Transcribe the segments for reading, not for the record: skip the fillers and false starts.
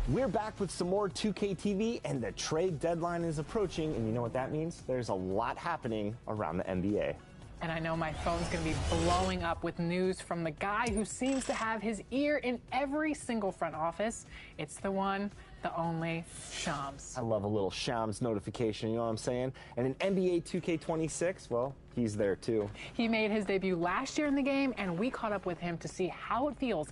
We're back with some more 2K TV, and the trade deadline is approaching, and you know what that means? There's a lot happening around the NBA. And I know my phone's going to be blowing up with news from the guy who seems to have his ear in every single front office. It's the one, the only, Shams. I love a little Shams notification, you know what I'm saying? And in NBA 2K26, well, he's there too. He made his debut last year in the game, and we caught up with him to see how it feels.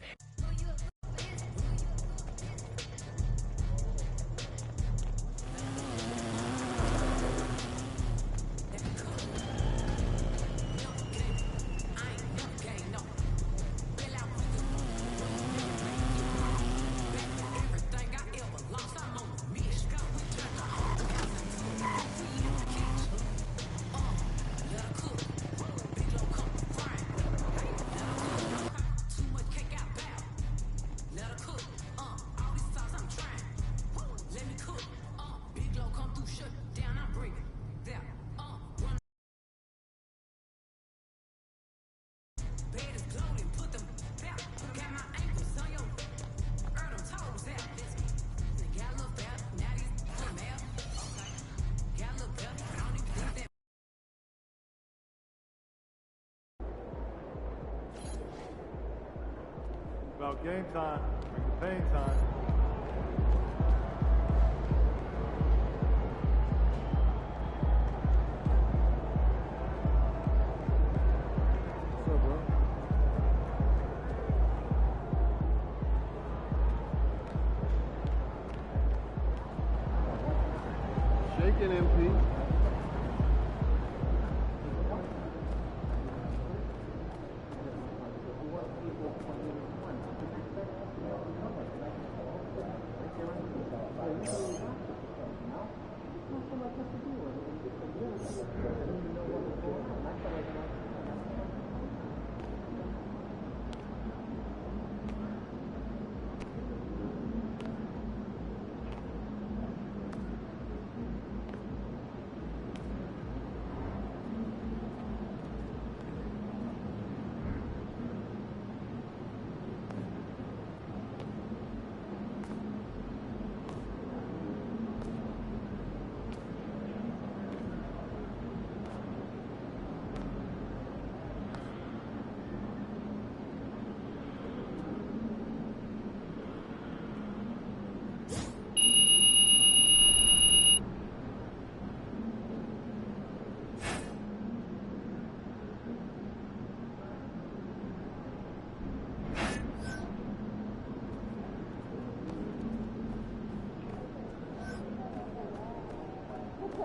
About game time, bring the pain time. What's up, bro? Shaking MP. He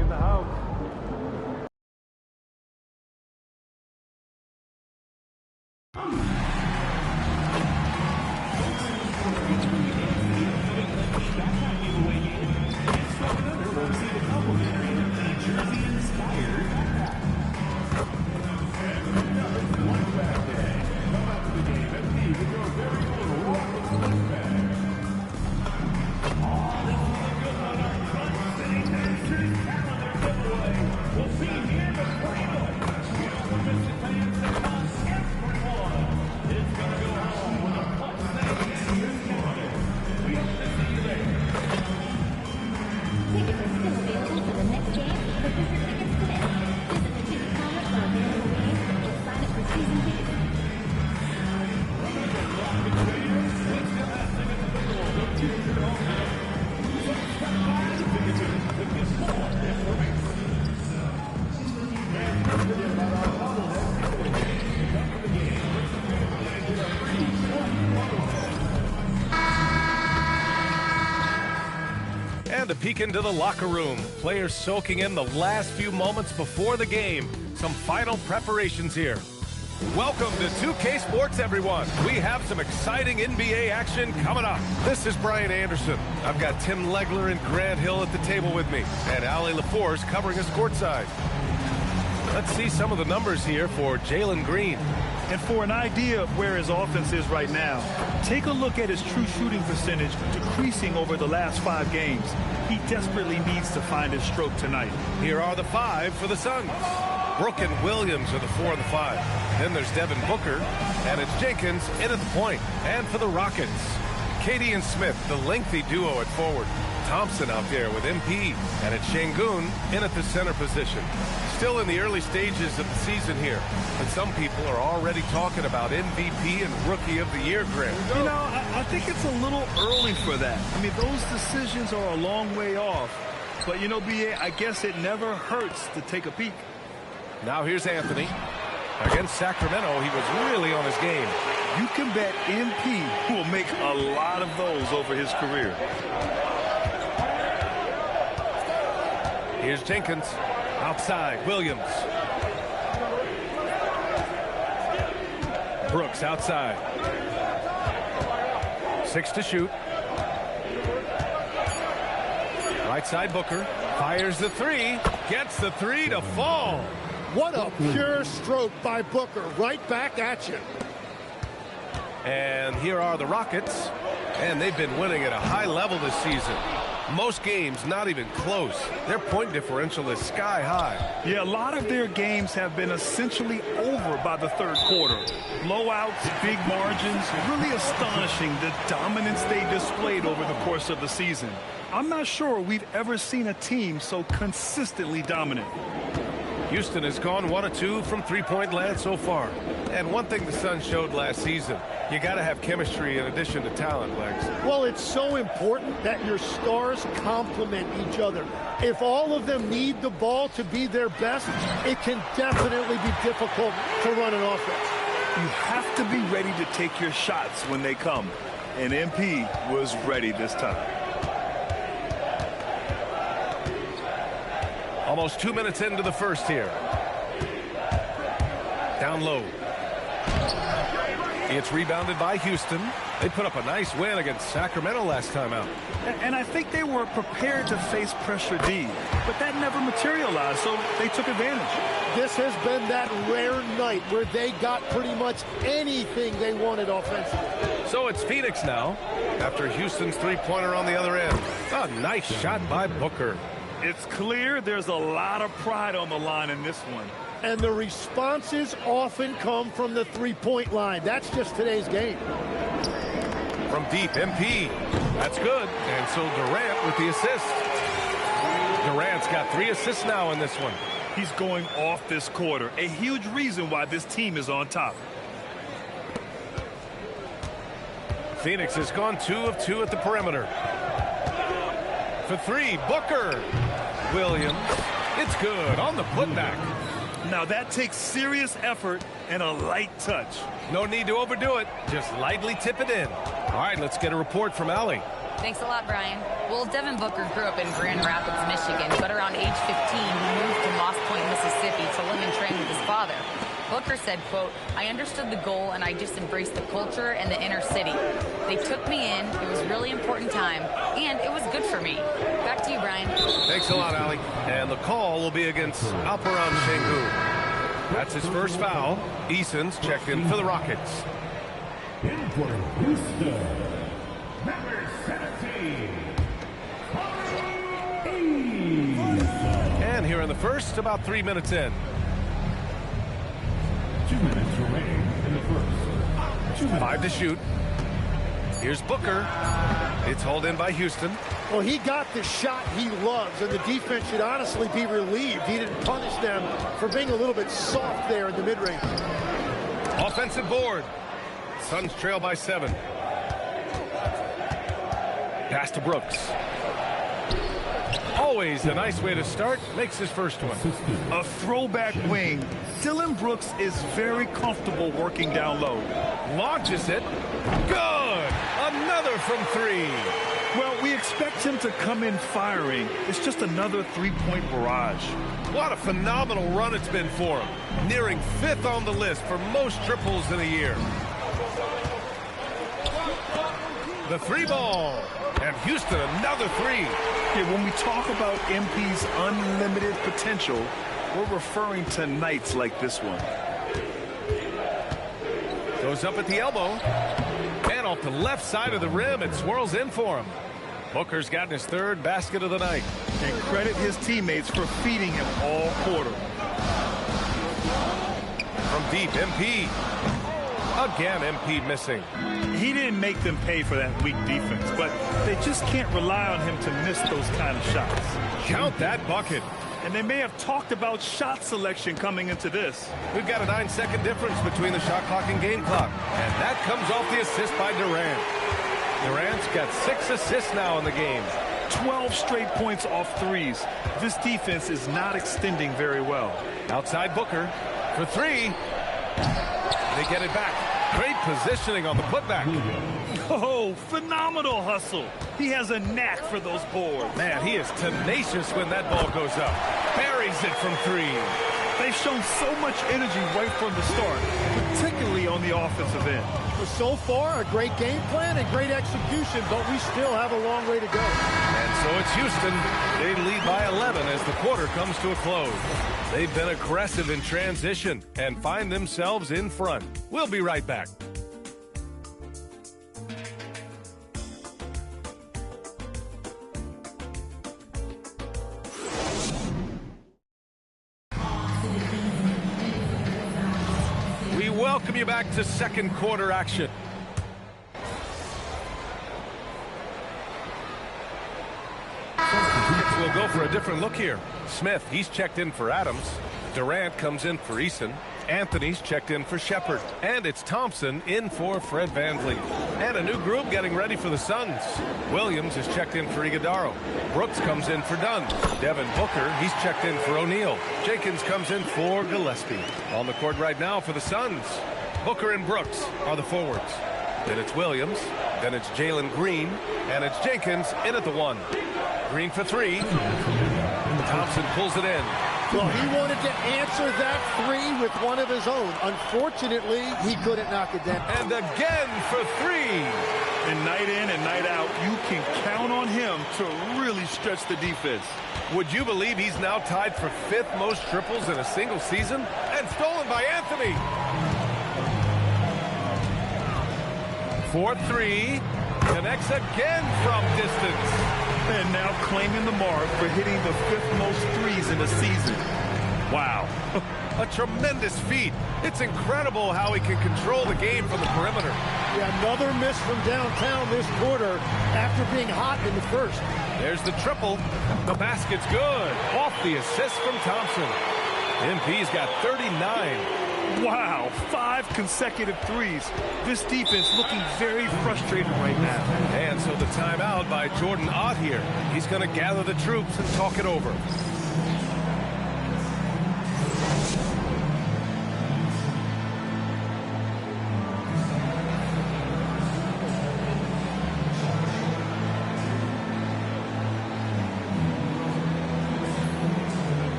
in the house. And a peek into the locker room. Players soaking in the last few moments before the game. Some final preparations here. Welcome to 2K Sports, everyone. We have some exciting NBA action coming up. This is Brian Anderson. I've got Tim Legler and Grant Hill at the table with me, and Ali LaForce covering us courtside. Let's see some of the numbers here for Jalen Green. And for an idea of where his offense is right now, take a look at his true shooting percentage decreasing over the last 5 games. He desperately needs to find his stroke tonight. Here are the 5 for the Suns. Brooke and Williams are the 4 and the 5. Then there's Devin Booker, and it's Jenkins in at the point. And for the Rockets, Katie and Smith, the lengthy duo at forward. Thompson out there with MP, and it's Şengün in at the center position. Still in the early stages of the season here, but some people are already talking about MVP and Rookie of the Year, Grant. You know, I think it's a little early for that. I mean, those decisions are a long way off. But, you know, B.A., I guess it never hurts to take a peek. Now here's Anthony. Against Sacramento, he was really on his game. You can bet MP will make a lot of those over his career. Here's Jenkins. Outside, Williams. Brooks outside. 6 to shoot. Right side, Booker. Fires the 3. Gets the 3 to fall. What a pure stroke by Booker. Right back at you. And here are the Rockets. And they've been winning at a high level this season. Most games not even close. Their point differential is sky high. Yeah, a lot of their games have been essentially over by the third quarter. Blowouts, big margins, really astonishing the dominance they displayed over the course of the season. I'm not sure we've ever seen a team so consistently dominant. Houston has gone 1 of 2 from three-point land so far. And one thing the Suns showed last season, you got to have chemistry in addition to talent, Legs. Well, it's so important that your stars complement each other. If all of them need the ball to be their best, it can definitely be difficult to run an offense. You have to be ready to take your shots when they come. And MP was ready this time. Almost 2 minutes into the first here. Down low. It's rebounded by Houston. They put up a nice win against Sacramento last time out. And I think they were prepared to face pressure D, but that never materialized, so they took advantage. This has been that rare night where they got pretty much anything they wanted offensively. So it's Phoenix now, after Houston's three-pointer on the other end. A nice shot by Booker. It's clear there's a lot of pride on the line in this one. And the responses often come from the three-point line. That's just today's game. From deep, MP. That's good. And so Durant with the assist. Durant's got 3 assists now in this one. He's going off this quarter. A huge reason why this team is on top. Phoenix has gone 2 of 2 at the perimeter. For 3, Booker. Williams. It's good on the putback. Now that takes serious effort and a light touch. No need to overdo it. Just lightly tip it in. All right, let's get a report from Allie. Thanks a lot, Brian. Well, Devin Booker grew up in Grand Rapids, Michigan, but around age 15, he moved to Moss Point, Mississippi to live and train with his father. Booker said, quote, "I understood the goal and I just embraced the culture and the inner city. They took me in. It was a really important time, and it was good for me." Back to you, Brian. Thanks a lot, Allie. And the call will be against Alperon Şengün. That's his first foul. Eason's checked in for the Rockets. In for Houston, number 17. And here in the first, about 3 minutes in. 2 minutes remaining in the first. 2 minutes. 5 to shoot. Here's Booker. It's hauled in by Houston. Well, he got the shot he loves, and the defense should honestly be relieved. He didn't punish them for being a little bit soft there in the mid-range. Offensive board. Suns trail by 7. Pass to Brooks. Always a nice way to start. Makes his first one. A throwback wing. Dylan Brooks is very comfortable working down low. Launches it. Good. Another from 3. Well, we expect him to come in firing. It's just another three-point barrage. What a phenomenal run it's been for him. Nearing 5th on the list for most triples in a year. The 3 ball. And Houston, another 3. Yeah, when we talk about MP's unlimited potential, we're referring to nights like this one. Goes up at the elbow. And off the left side of the rim, it swirls in for him. Booker's gotten his 3rd basket of the night. And credit his teammates for feeding him all quarter. From deep, MP. Again, MP missing. He didn't make them pay for that weak defense, but they just can't rely on him to miss those kind of shots. Count that bucket. And they may have talked about shot selection coming into this. We've got a 9-second difference between the shot clock and game clock. And that comes off the assist by Durant. Durant's got 6 assists now in the game. 12 straight points off threes. This defense is not extending very well. Outside Booker for 3. They get it back. Great positioning on the putback. Oh, phenomenal hustle. He has a knack for those boards. Man, he is tenacious when that ball goes up. Buries it from 3. They've shown so much energy right from the start, particularly on the offensive end. So far, a great game plan and great execution, but we still have a long way to go. And so it's Houston. They lead by 11 as the quarter comes to a close. They've been aggressive in transition and find themselves in front. We'll be right back. We welcome you back to second quarter action. We'll go for a different look here. Smith, he's checked in for Adams. Durant comes in for Eason. Anthony's checked in for Shepard. And it's Thompson in for Fred VanVleet. And a new group getting ready for the Suns. Williams is checked in for Iguodaro. Brooks comes in for Dunn. Devin Booker, he's checked in for O'Neal. Jenkins comes in for Gillespie. On the court right now for the Suns, Booker and Brooks are the forwards. Then it's Williams. Then it's Jalen Green. And it's Jenkins in at the 1. Green for 3. Thompson pulls it in. Well, he wanted to answer that 3 with one of his own. Unfortunately, he couldn't knock it down. And again for 3. And night in and night out, you can count on him to really stretch the defense. Would you believe he's now tied for 5th most triples in a single season? And stolen by Anthony. 4-3. Connects again from distance. And now claiming the mark for hitting the 5th most threes in the season. Wow. A tremendous feat. It's incredible how he can control the game from the perimeter. Yeah, another miss from downtown this quarter after being hot in the first. There's the triple. The basket's good. Off the assist from Thompson. MP's got 39. Wow, 5 consecutive threes. This defense looking very frustrated right now. And so the timeout by Jordan Ott here. He's going to gather the troops and talk it over.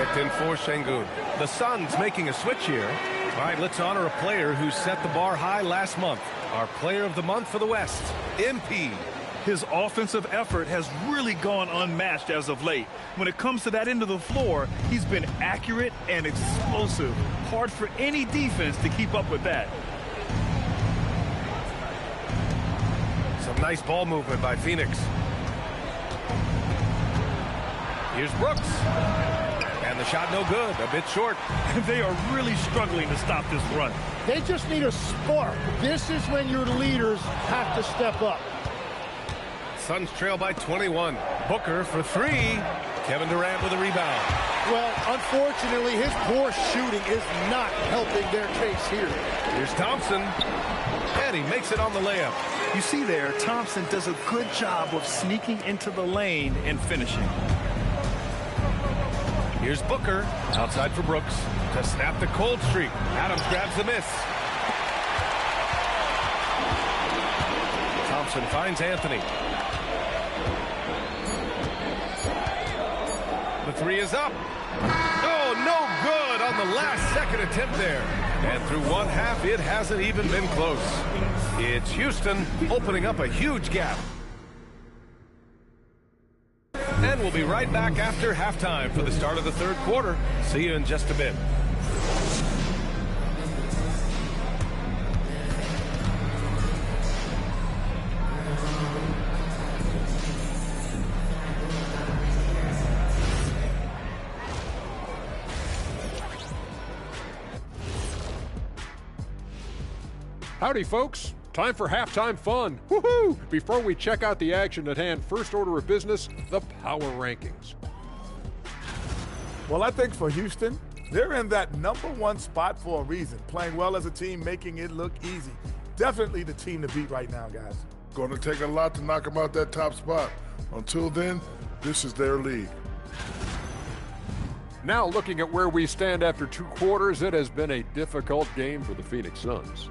Checked in for Şengün. The Suns making a switch here. All right, let's honor a player who set the bar high last month. Our player of the month for the West, MP. His offensive effort has really gone unmatched as of late. When it comes to that end of the floor, he's been accurate and explosive. Hard for any defense to keep up with that. Some nice ball movement by Phoenix. Here's Brooks. And the shot no good, a bit short. They are really struggling to stop this run. They just need a spark. This is when your leaders have to step up. Suns trail by 21. Booker for three. Kevin Durant with a rebound. Well, unfortunately, his poor shooting is not helping their case here. Here's Thompson. And he makes it on the layup. You see there, Thompson does a good job of sneaking into the lane and finishing. Here's Booker. Outside for Brooks. To snap the cold streak. Adams grabs the miss. Thompson finds Anthony. The three is up. Oh, no good on the last second attempt there. And through one half, it hasn't even been close. It's Houston opening up a huge gap. And we'll be right back after halftime for the start of the third quarter. See you in just a bit. Howdy, folks. Time for halftime fun. Woohoo! Before we check out the action at hand, first order of business, the power rankings. Well, I think for Houston, they're in that #1 spot for a reason. Playing well as a team, making it look easy. Definitely the team to beat right now, guys. Going to take a lot to knock them out that top spot. Until then, this is their league. Now, looking at where we stand after 2 quarters, it has been a difficult game for the Phoenix Suns.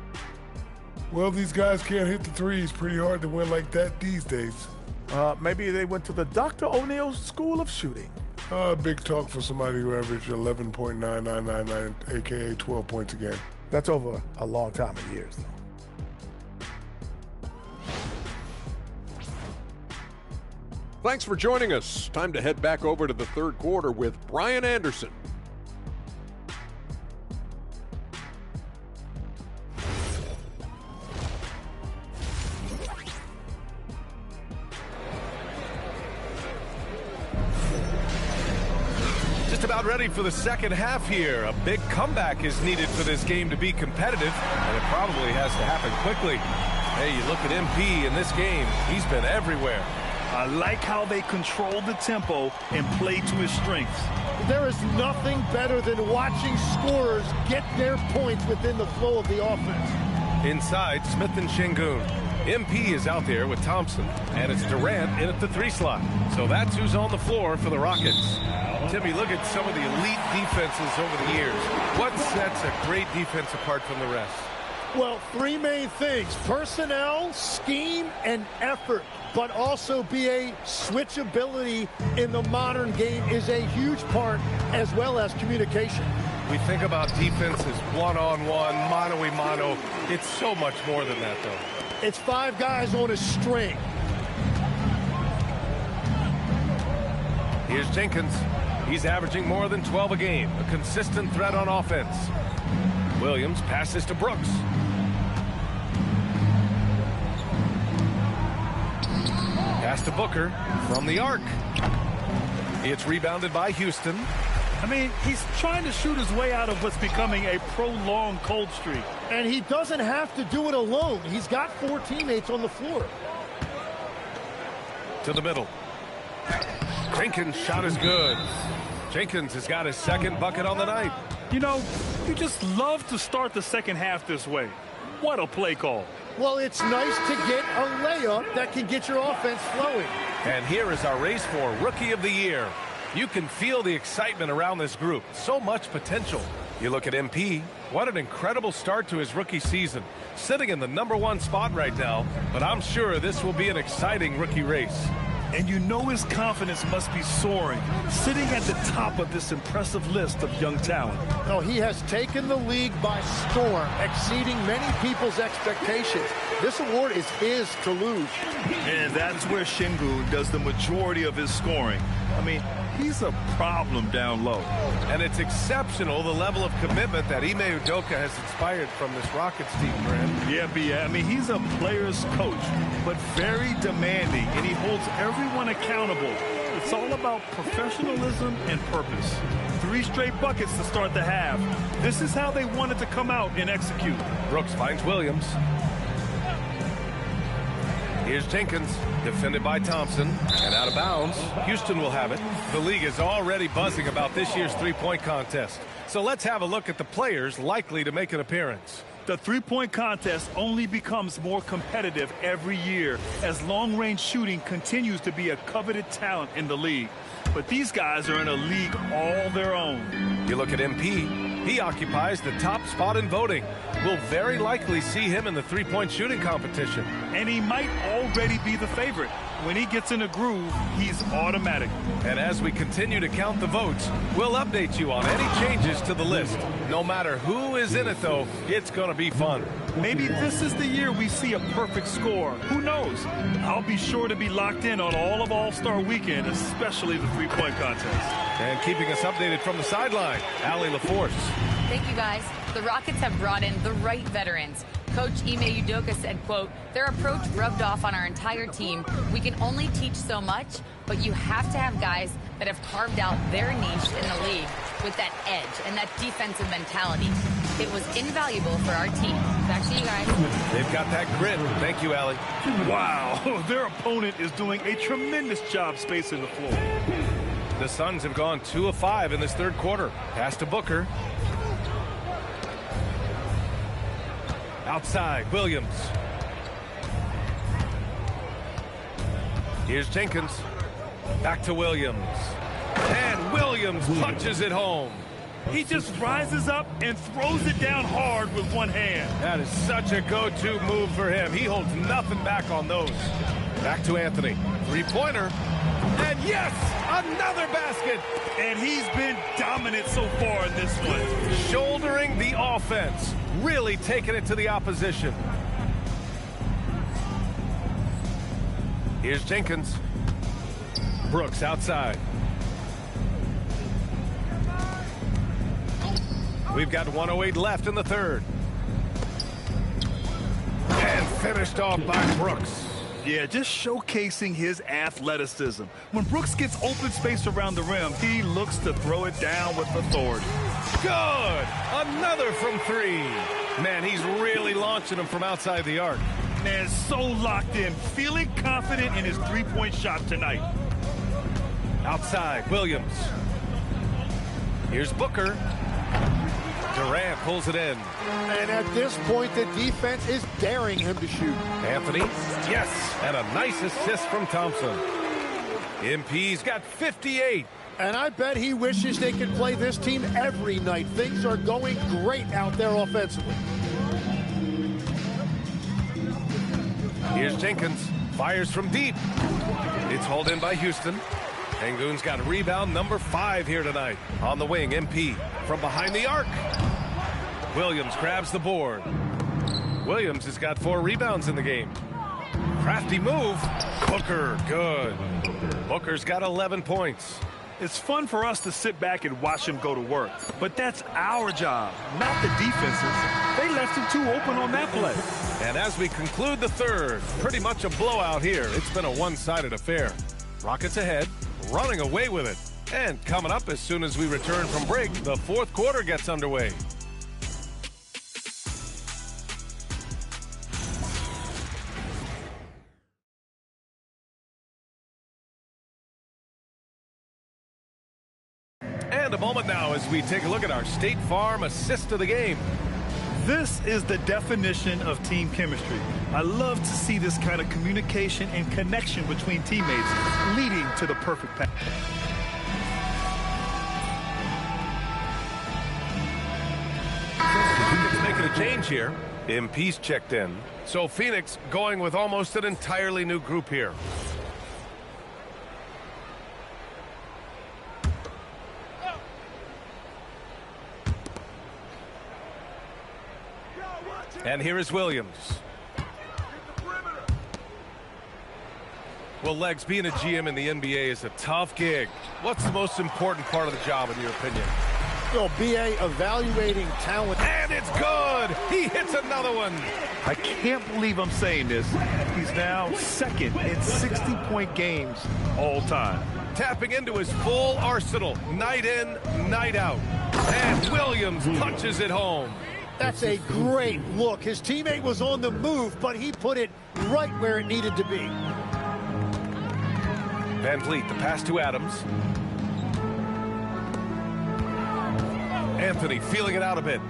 Well, these guys can't hit the threes. Pretty hard to win like that these days. Maybe they went to the Dr. O'Neill's School of Shooting. Big talk for somebody who averaged 11.9999, a.k.a. 12 points a game. That's over a long time of years, though. Thanks for joining us. Time to head back over to the third quarter with Brian Anderson. About ready for the second half here. A big comeback is needed for this game to be competitive, and it probably has to happen quickly. Hey, you look at MP in this game, he's been everywhere. I like how they control the tempo and play to his strengths. There is nothing better than watching scorers get their points within the flow of the offense. Inside, Smith and Şengün. MP is out there with Thompson, and it's Durant in at the 3 slot. So that's who's on the floor for the Rockets. Timmy, look at some of the elite defenses over the years. What sets a great defense apart from the rest? Well, 3 main things: personnel, scheme, and effort. But also BA, switchability in the modern game is a huge part, as well as communication. We think about defense as one-on-one, mano-a-mano. It's so much more than that, though. It's 5 guys on a string. Here's Jenkins. He's averaging more than 12 a game. A consistent threat on offense. Williams passes to Brooks. Pass to Booker from the arc. It's rebounded by Houston. I mean, he's trying to shoot his way out of what's becoming a prolonged cold streak. And he doesn't have to do it alone. He's got 4 teammates on the floor. To the middle. Jenkins' shot is good. Jenkins has got his second bucket on the night. You know, you just love to start the second half this way. What a play call. Well, it's nice to get a layup that can get your offense flowing. And here is our race for Rookie of the Year. You can feel the excitement around this group. So much potential. You look at MP. What an incredible start to his rookie season. Sitting in the #1 spot right now, but I'm sure this will be an exciting rookie race. And you know his confidence must be soaring, sitting at the top of this impressive list of young talent. No, he has taken the league by storm, exceeding many people's expectations. This award is his to lose. And that's where Şengün does the majority of his scoring. I mean, he's a problem down low. And it's exceptional, the level of commitment that Ime Udoka has inspired from this Rockets team, Brent. Yeah, I mean, he's a player's coach, but very demanding, and he holds everyone accountable. It's all about professionalism and purpose. 3 straight buckets to start the half. This is how they wanted to come out and execute. Brooks finds Williams. Here's Jenkins, defended by Thompson, and out of bounds. Houston will have it. The league is already buzzing about this year's three-point contest. So let's have a look at the players likely to make an appearance. The three-point contest only becomes more competitive every year as long-range shooting continues to be a coveted talent in the league. But these guys are in a league all their own. You look at MP. He occupies the top spot in voting. We'll very likely see him in the three-point shooting competition. And he might already be the favorite. When he gets in a groove, he's automatic. And as we continue to count the votes, we'll update you on any changes to the list. No matter who is in it, though, it's going to be fun. Maybe this is the year we see a perfect score. Who knows? I'll be sure to be locked in on all of All-Star Weekend, especially the three-point contest. And keeping us updated from the sideline, Allie LaForce. Thank you, guys. The Rockets have brought in the right veterans. Coach Ime Udoka said, quote, their approach rubbed off on our entire team. We can only teach so much, but you have to have guys that have carved out their niche in the league with that edge and that defensive mentality. It was invaluable for our team. Back to you guys. They've got that grit. Thank you, Allie. Wow, their opponent is doing a tremendous job spacing the floor. The Suns have gone 2 of 5 in this third quarter. Pass to Booker. Outside, Williams. Here's Jenkins. Back to Williams. And Williams punches it home. He just rises up and throws it down hard with one hand. That is such a go-to move for him. He holds nothing back on those. Back to Anthony. Three-pointer. And yes, another basket. And he's been dominant so far in this one. Shouldering the offense. Really taking it to the opposition. Here's Jenkins. Brooks outside. We've got 1:08 left in the third. And finished off by Brooks. Yeah, just showcasing his athleticism. When Brooks gets open space around the rim, he looks to throw it down with authority. Good! Another from 3. Man, he's really launching them from outside the arc. Man, so locked in, feeling confident in his three-point shot tonight. Outside, Williams. Here's Booker. Durant pulls it in. And at this point, the defense is daring him to shoot. Anthony, yes, and a nice assist from Thompson. MP's got 58. And I bet he wishes they could play this team every night. Things are going great out there offensively. Here's Jenkins. Fires from deep. It's hauled in by Houston. Şengün's got rebound number 5 here tonight. On the wing, MP from behind the arc. Williams grabs the board. Williams has got 4 rebounds in the game. Crafty move. Booker, good. Booker's got 11 points. It's fun for us to sit back and watch him go to work. But that's our job, not the defense's. They left him too open on that play. And as we conclude the third, pretty much a blowout here. It's been a one-sided affair. Rockets ahead, running away with it. And coming up as soon as we return from break, the fourth quarter gets underway. And a moment now as we take a look at our State Farm assist of the game. This is the definition of team chemistry. I love to see this kind of communication and connection between teammates leading to the perfect pass. Making a change here. MP's checked in. So Phoenix going with almost an entirely new group here. And here is Williams. Well, Legs, being a GM in the NBA is a tough gig. What's the most important part of the job, in your opinion? Well, BA, evaluating talent. And it's good. He hits another one. I can't believe I'm saying this. He's now second in 60-point games all time. Tapping into his full arsenal, night in, night out. And Williams punches it home. That's a great look. His teammate was on the move, but he put it right where it needed to be. Van Vliet, the pass to Adams. Anthony feeling it out a bit.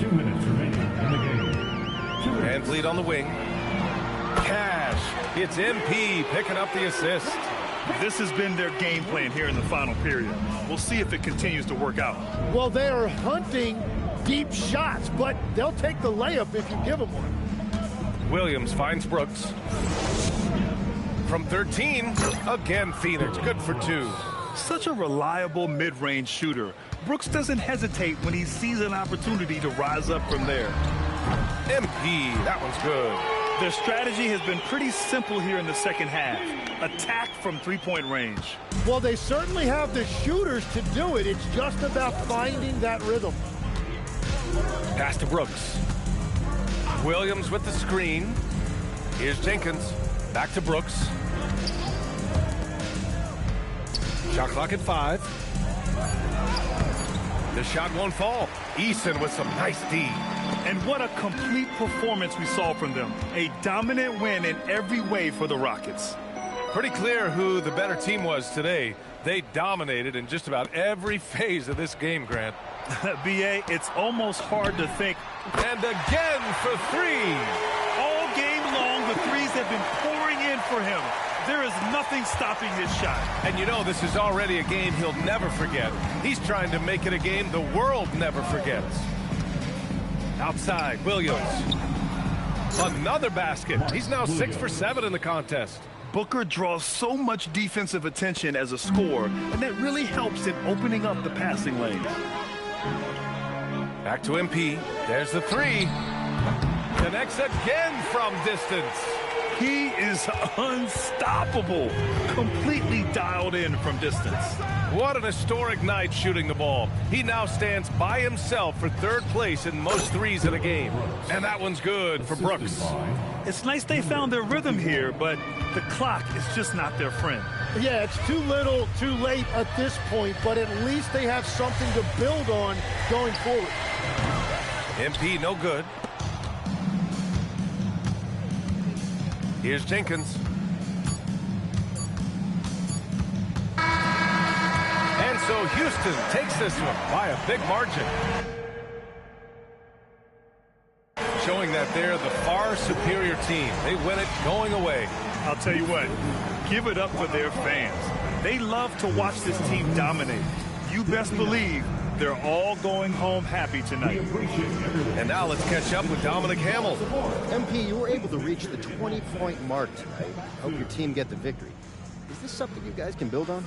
2 minutes remaining in the game. Van Vliet on the wing. Cash. It's MP picking up the assist. This has been their game plan here in the final period. We'll see if it continues to work out. Well, they are hunting deep shots, but they'll take the layup if you give them one. Williams finds Brooks. From 13, again Phoenix, good for 2. Such a reliable mid-range shooter. Brooks doesn't hesitate when he sees an opportunity to rise up from there. MP, that one's good. Their strategy has been pretty simple here in the second half. Attack from three-point range. Well, they certainly have the shooters to do it. It's just about finding that rhythm. Pass to Brooks. Williams with the screen. Here's Jenkins. Back to Brooks. Shot clock at 5. The shot won't fall. Eason with some nice D. And what a complete performance we saw from them. A dominant win in every way for the Rockets. Pretty clear who the better team was today. They dominated in just about every phase of this game, Grant. BA, it's almost hard to think. And again for 3. All game long, the threes have been pouring in for him. There is nothing stopping his shot. And you know this is already a game he'll never forget. He's trying to make it a game the world never forgets. Outside, Williams. Another basket. He's now 6 for 7 in the contest. Booker draws so much defensive attention as a scorer, and that really helps in opening up the passing lanes. Back to MP. There's the 3. Connects again from distance. He is unstoppable. Completely dialed in from distance. What an historic night shooting the ball. He now stands by himself for 3rd place in most threes in a game. And that one's good for Brooks. It's nice they found their rhythm here, but the clock is just not their friend. Yeah, it's too little, too late at this point, but at least they have something to build on going forward. MP no good. Here's Jenkins. And so Houston takes this one by a big margin. Showing that they're the far superior team. They win it going away. I'll tell you what, give it up for their fans. They love to watch this team dominate. You best believe they're all going home happy tonight. And now let's catch up with Dominic Hamill. MP, you were able to reach the 20-point mark tonight. Help your team get the victory. Is this something you guys can build on?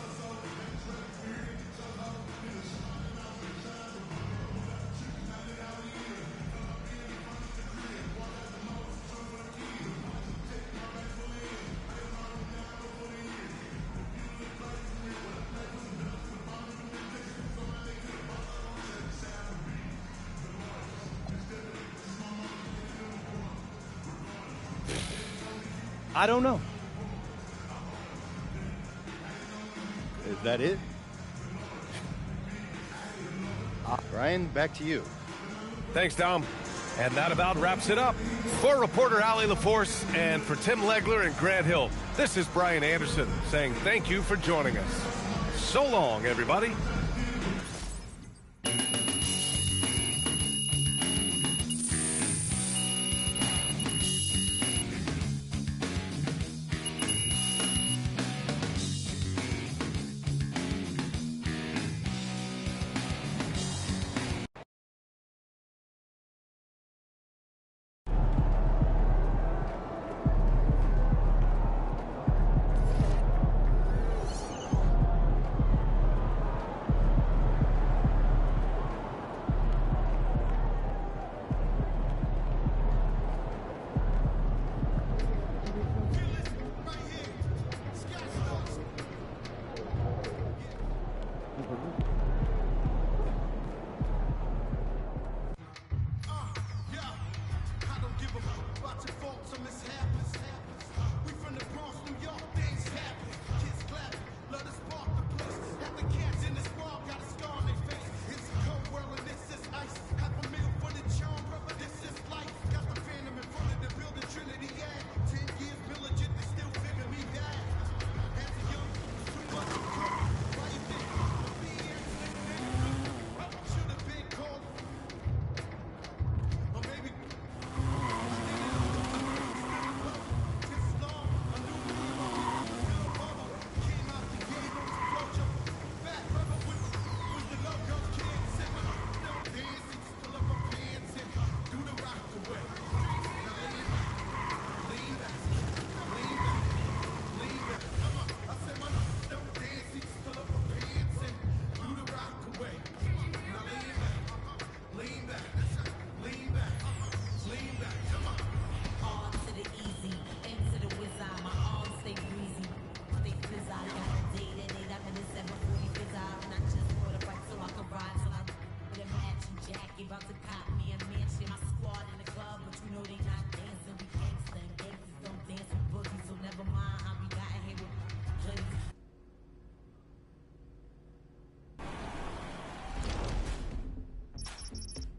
I don't know. Is that it? Ryan, back to you. Thanks, Dom. And that about wraps it up. For reporter Allie LaForce and for Tim Legler and Grant Hill, this is Brian Anderson saying thank you for joining us. So long, everybody.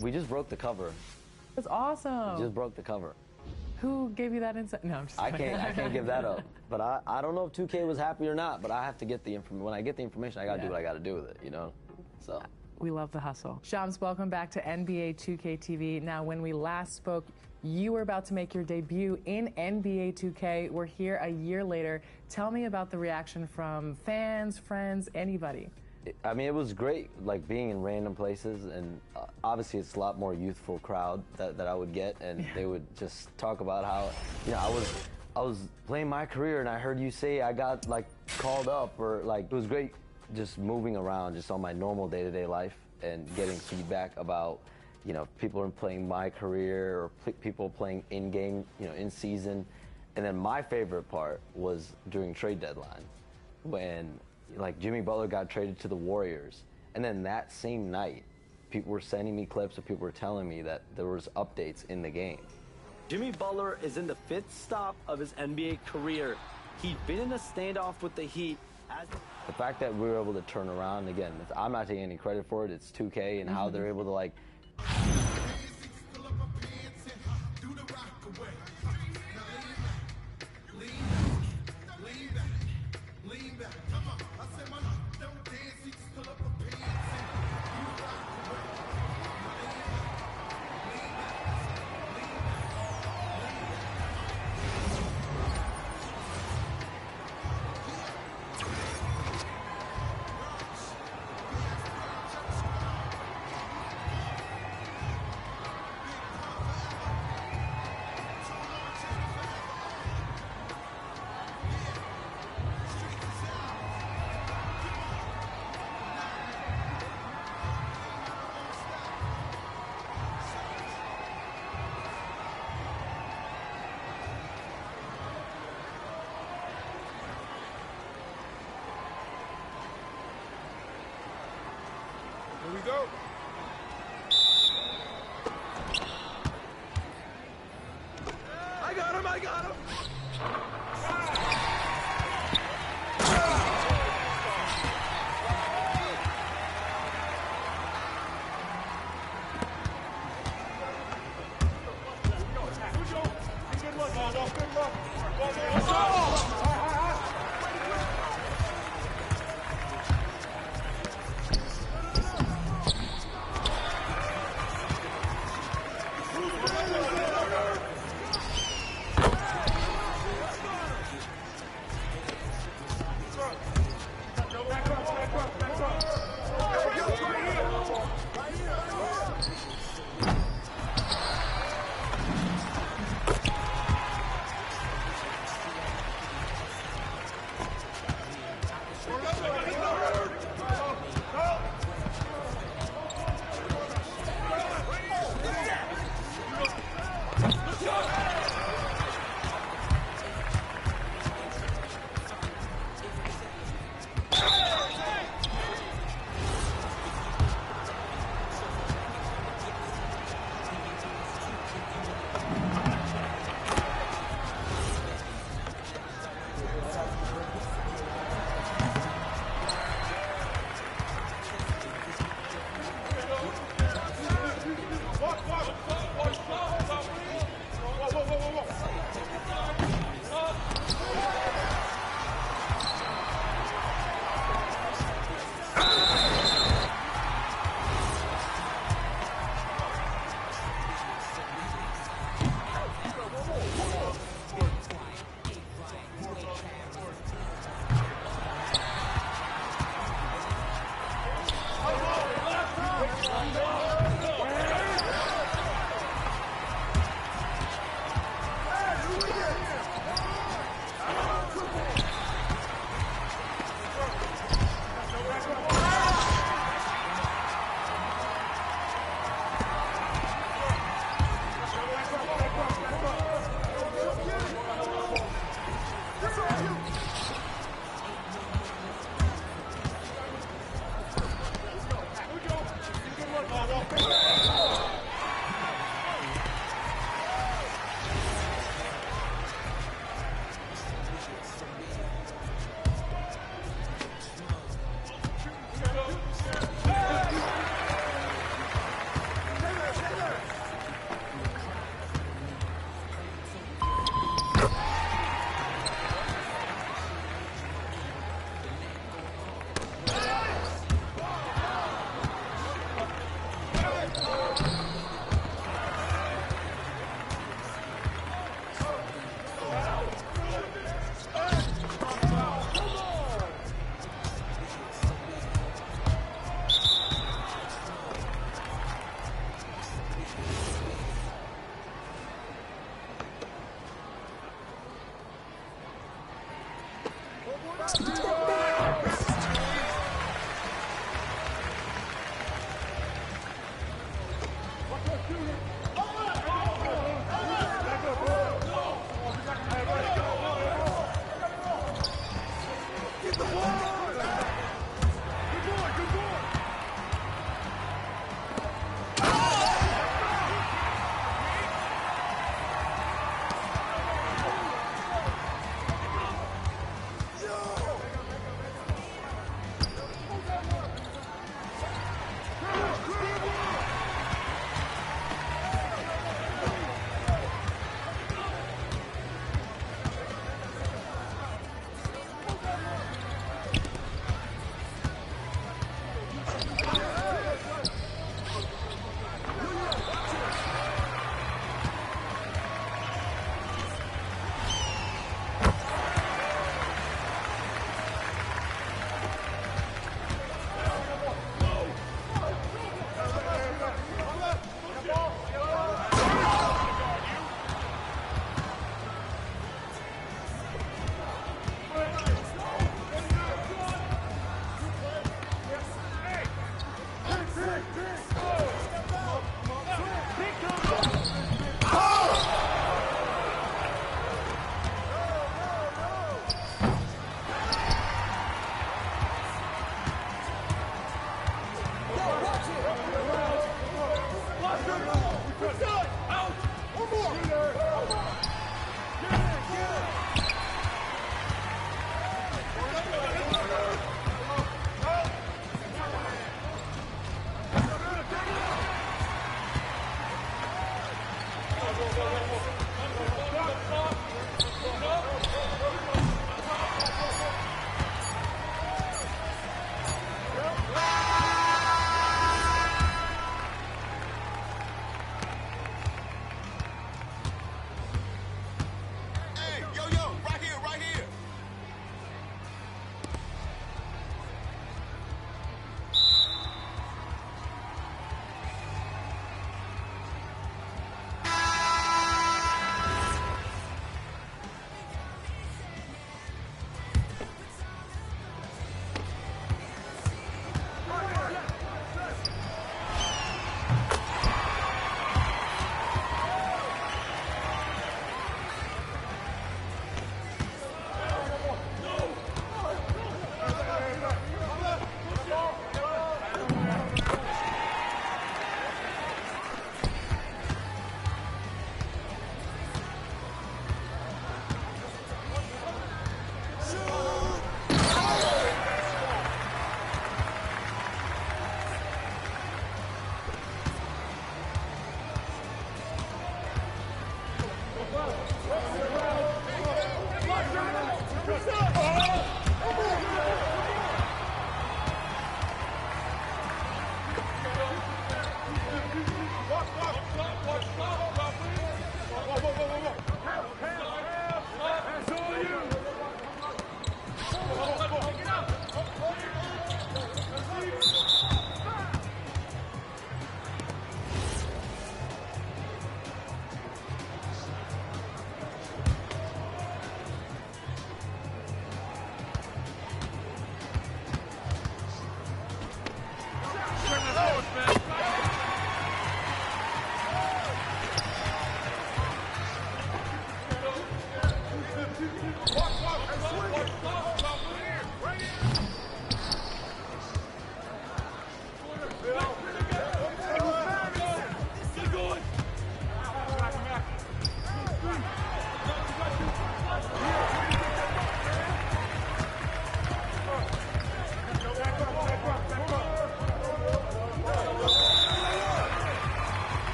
We just broke the cover. That's awesome. We just broke the cover. Who gave you that insight? No, I'm just kidding. I can't give that up. But I don't know if 2K was happy or not, but I have to get the information. When I get the information, I got to do what I got to do with it, you know? So. We love the hustle. Shams, welcome back to NBA 2K TV. Now, when we last spoke, you were about to make your debut in NBA 2K. We're here a year later. Tell me about the reaction from fans, friends, anybody. I mean, it was great, like being in random places, and obviously it's a lot more youthful crowd that I would get, and they would just talk about how, you know, I was playing my career, and I heard you say I got like called up, or like it was great, just moving around, just on my normal day-to-day life, and getting feedback about, you know, people are playing my career or people playing in game, you know, in season, and then my favorite part was during trade deadline when. Like Jimmy Butler got traded to the Warriors, and then that same night, people were sending me clips of people were telling me that there was updates in the game. Jimmy Butler is in the 5th stop of his NBA career. He'd been in a standoff with the Heat. The fact that we were able to turn around, again, I'm not taking any credit for it, it's 2K and how they're able to like. Here we go. I got him, I got him.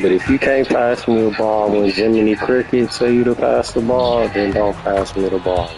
But if you can't pass me the ball when Jiminy Cricket tell you to pass the ball, then don't pass me the ball.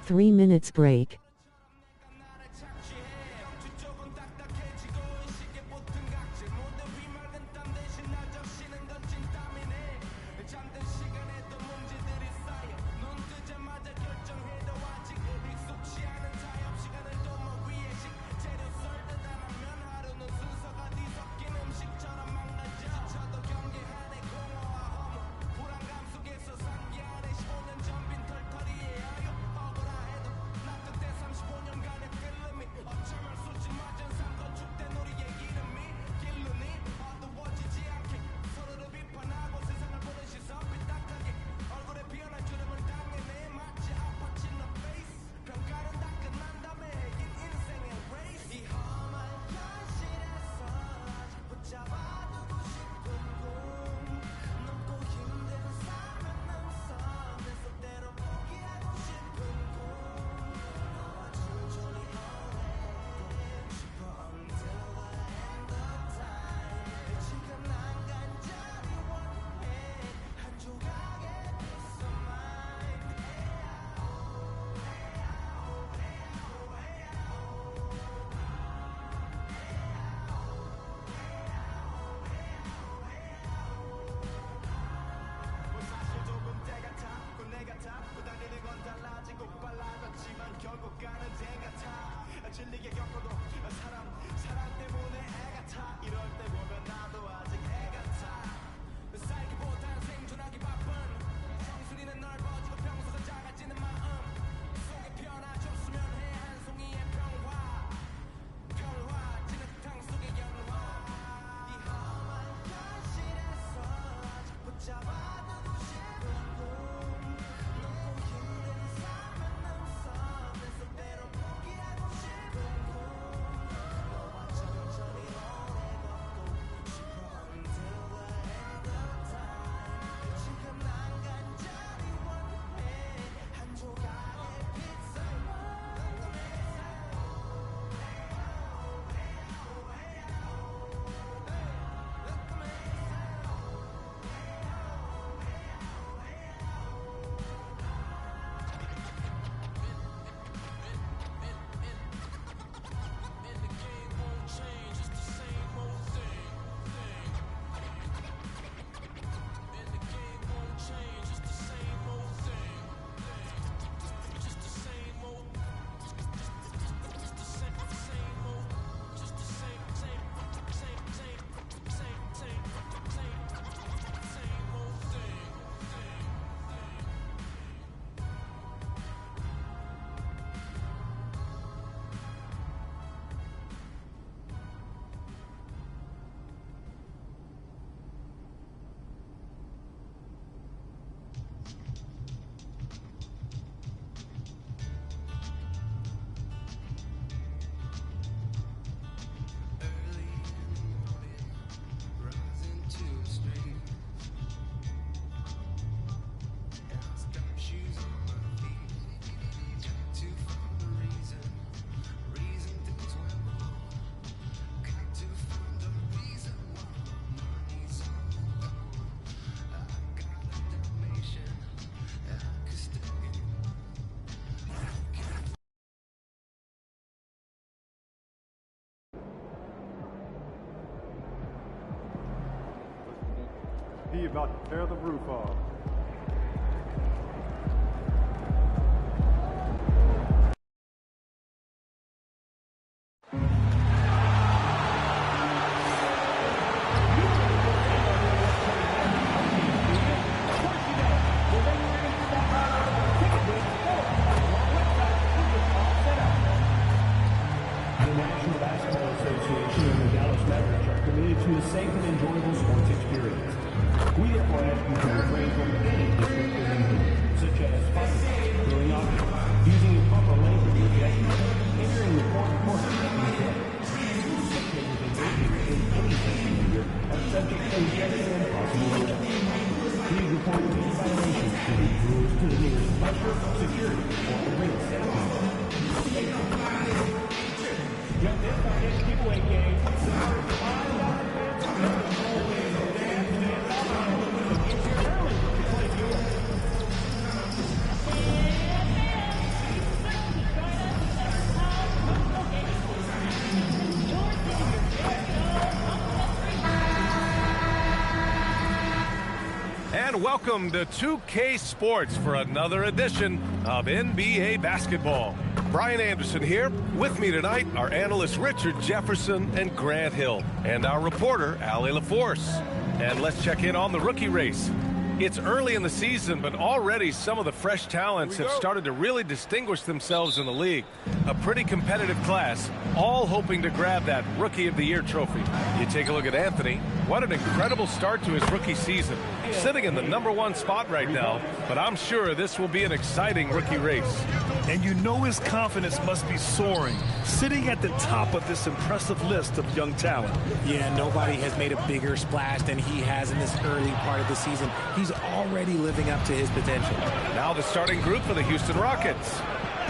3 minutes break. He about to tear the roof off. And welcome to 2K Sports for another edition of NBA basketball. Brian Anderson here. With me tonight are analysts Richard Jefferson and Grant Hill, and our reporter, Allie LaForce. And let's check in on the rookie race. It's early in the season, but already some of the fresh talents have started to really distinguish themselves in the league. A pretty competitive class, all hoping to grab that Rookie of the Year trophy. You take a look at Anthony. What an incredible start to his rookie season. Sitting in the #1 spot right now, but I'm sure this will be an exciting rookie race. And you know his confidence must be soaring, sitting at the top of this impressive list of young talent. Yeah, nobody has made a bigger splash than he has in this early part of the season. He's already living up to his potential. Now the starting group for the Houston Rockets.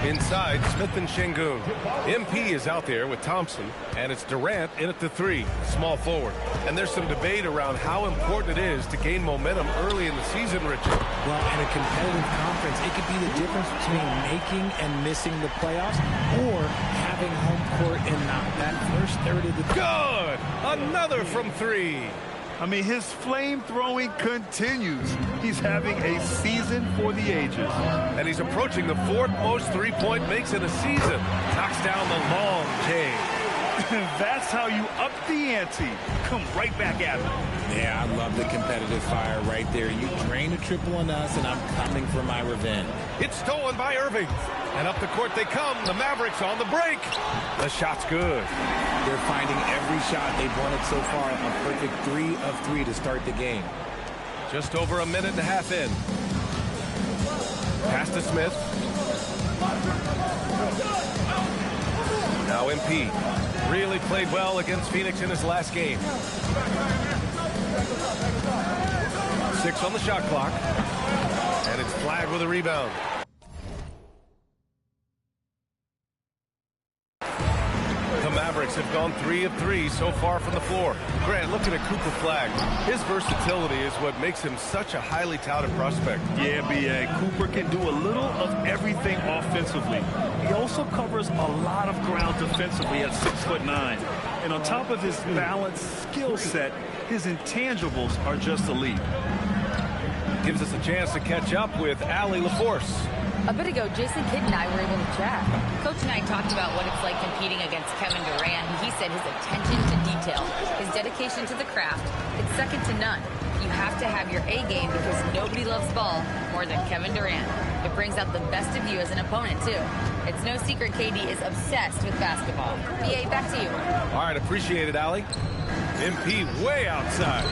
Inside, Smith and Şengün. MP is out there with Thompson, and it's Durant in at the 3, small forward. And there's some debate around how important it is to gain momentum early in the season, Richard. Well, in a competitive conference, it could be the difference between making and missing the playoffs or having home court and not that first third of the game. Good! Another from 3. I mean, his flame throwing continues. He's having a season for the ages. And he's approaching the 4th most three-point makes in a season. Knocks down the long J. That's how you up the ante. Come right back at him. Yeah, I love the competitive fire right there. You drain a triple on us, and I'm coming for my revenge. It's stolen by Irving. And up the court they come. The Mavericks on the break. The shot's good. They're finding every shot they've wanted so far. A perfect 3 of 3 to start the game. Just over a minute and a half in. Pass to Smith. Now MP. Really played well against Phoenix in his last game. 6 on the shot clock. And it's flagged with a rebound. The Mavericks have gone 3 of 3 so far from the floor. Grant, looking at Cooper Flagg. His versatility is what makes him such a highly touted prospect. Yeah, B.A. Cooper can do a little of everything offensively. He also covers a lot of ground defensively at 6'9". And on top of his balanced skill set, his intangibles are just elite. Gives us a chance to catch up with Allie LaForce. A bit ago, Jason Kidd and I were able to chat. Coach and I talked about what it's like competing against Kevin Durant. He said his attention to detail, his dedication to the craft, it's second to none. You have to have your A game because nobody loves ball more than Kevin Durant. It brings out the best of you as an opponent, too. It's no secret KD is obsessed with basketball. BA, back to you. All right, appreciate it, Allie. MP way outside.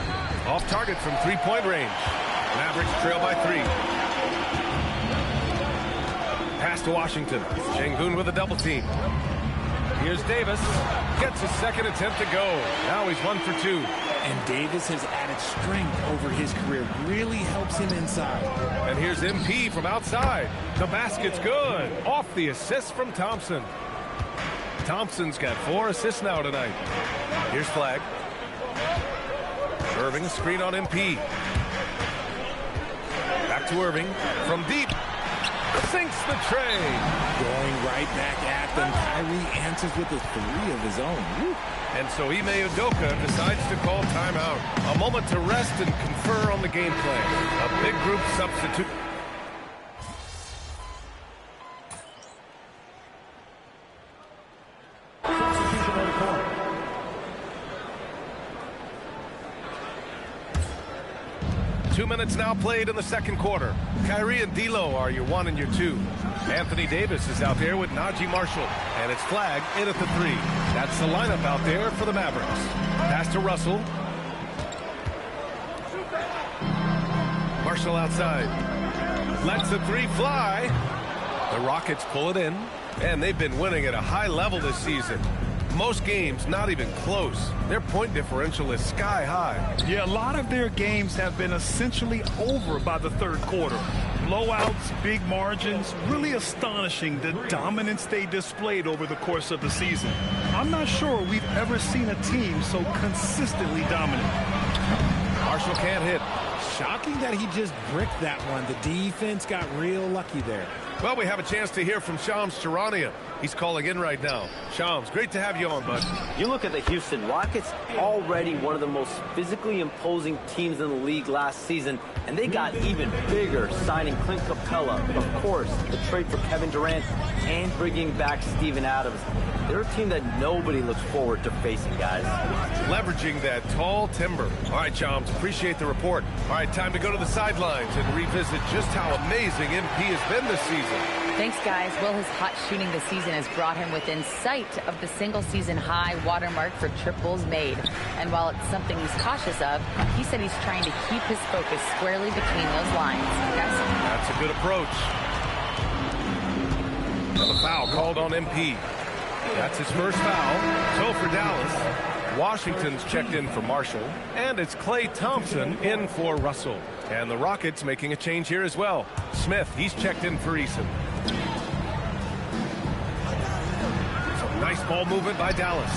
Off target from three-point range. Mavericks trail by 3. Pass to Washington. Şengün with a double team. Here's Davis. Gets his second attempt to go. Now he's 1 for 2. And Davis has added strength over his career. Really helps him inside. And here's MP from outside. The basket's good. Off the assist from Thompson. Thompson's got 4 assists now tonight. Here's Flagg. Irving screen on MP. Back to Irving from deep. Sinks the tray. Going right back at them. Kyrie answers with a 3 of his own. Woo. And so Ime Udoka decides to call timeout. A moment to rest and confer on the game plan. A big group substitute. Two minutes now played in the second quarter. Kyrie and D'Lo are your 1 and your 2. Anthony Davis is out there with Najee Marshall. And it's Flagg in at the 3. That's the lineup out there for the Mavericks. Pass to Russell. Marshall outside. Lets the 3 fly. The Rockets pull it in. And they've been winning at a high level this season. Most games not even close. Their point differential is sky high. Yeah, a lot of their games have been essentially over by the third quarter. Blowouts, big margins, really astonishing the dominance they displayed over the course of the season. I'm not sure we've ever seen a team so consistently dominant. Marshall can't hit. Shocking that he just bricked that one. The defense got real lucky there. Well, we have a chance to hear from Shams Charania. He's calling in right now. Shams, great to have you on, bud. You look at the Houston Rockets, already one of the most physically imposing teams in the league last season, and they got even bigger signing Clint Capella, of course, the trade for Kevin Durant, and bringing back Steven Adams. They're a team that nobody looks forward to facing, guys. Leveraging that tall timber. All right, Shams, appreciate the report. All right, time to go to the sidelines and revisit just how amazing MP has been this season. Thanks, guys. Well, his hot shooting this season has brought him within sight of the single-season high watermark for triples made. And while it's something he's cautious of, he said he's trying to keep his focus squarely between those lines. Guys? That's a good approach. And the foul called on MP. That's his first foul. So for Dallas, Washington's checked in for Marshall, and it's Klay Thompson in for Russell. And the Rockets making a change here as well. Smith, he's checked in for Eason. Some nice ball movement by Dallas.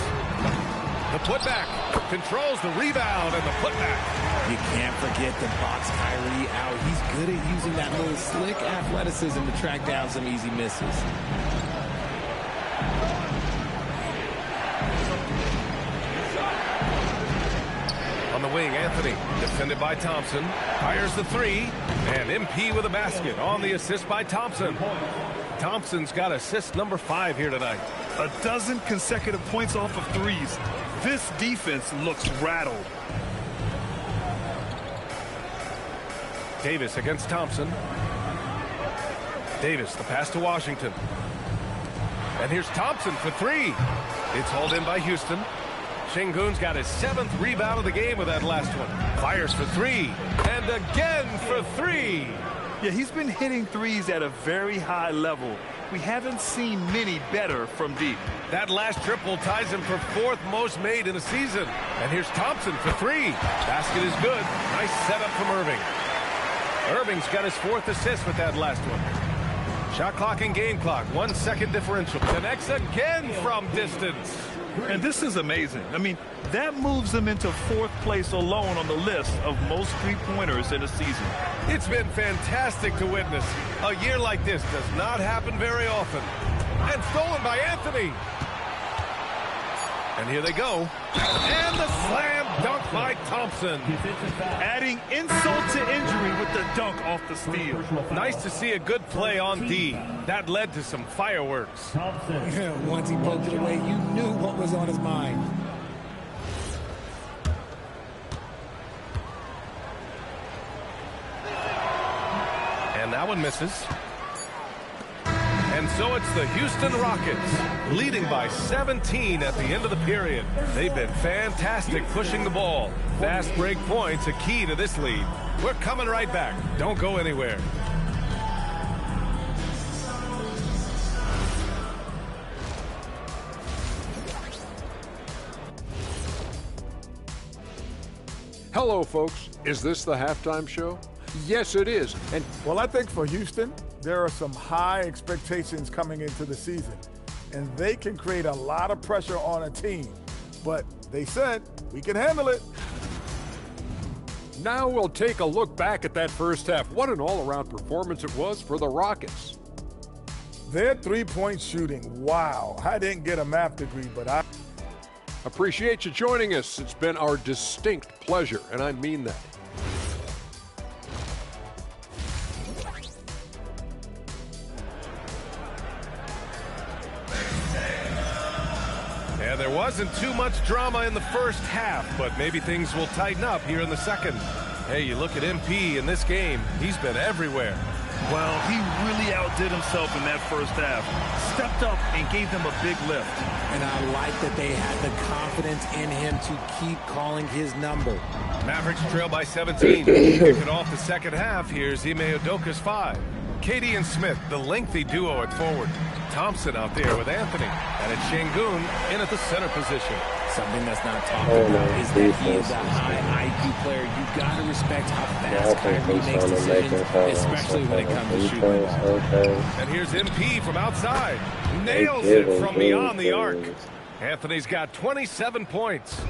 The putback controls the rebound and the putback. You can't forget to box Kyrie out. He's good at using that little slick athleticism to track down some easy misses. On the wing, Anthony, defended by Thompson, fires the three, and MP with a basket on the assist by Thompson. Thompson's got assist number 5 here tonight. A dozen consecutive points off of threes. This defense looks rattled. Davis against Thompson. Davis, the pass to Washington. And here's Thompson for 3. It's hauled in by Houston. Şengün's got his 7th rebound of the game with that last one. Fires for 3. And again for 3. Yeah, he's been hitting threes at a very high level. We haven't seen many better from deep. That last triple ties him for 4th most made in a season. And here's Thompson for 3. Basket is good. Nice setup from Irving. Irving's got his 4th assist with that last one. Shot clock and game clock. 1 second differential. Connects again from distance. And this is amazing. I mean, that moves him into 4th place alone on the list of most three-pointers in a season. It's been fantastic to witness. A year like this does not happen very often. And stolen by Anthony. And here they go. And the slam dunk by Thompson. Adding insult to injury with the dunk off the steal. Nice to see a good play on D. That led to some fireworks. Once he poked it away, you knew what was on his mind. And that one misses. And so it's the Houston Rockets leading by 17 at the end of the period. They've been fantastic pushing the ball. Fast break points a key to this lead. We're coming right back. Don't go anywhere. Hello, folks. Is this the halftime show? Yes, it is. And well, I think for Houston, there are some high expectations coming into the season, and they can create a lot of pressure on a team. But they said, we can handle it. now we'll take a look back at that first half. What an all-around performance it was for the Rockets. Their three-point shooting, wow. I didn't get a math degree, but I appreciate you joining us. It's been our distinct pleasure, and I mean that. And there wasn't too much drama in the first half, but maybe things will tighten up here in the second. Hey, you look at MP in this game, he's been everywhere. Well, he really outdid himself in that first half. Stepped up and gave them a big lift. And I like that they had the confidence in him to keep calling his number. Mavericks trail by 17. Kicking off the second half, here's Ime Udoka's 5. Katie and Smith, the lengthy duo at forward. Thompson out there with Anthony. And it's Şengün in at the center position. Something that's not talked about is that he is a high IQ player. You've got to respect how fast Kyrie makes decisions, especially when it comes to shooting the ball. And here's MP from outside. Nails it from beyond the arc. Anthony's got 27 points.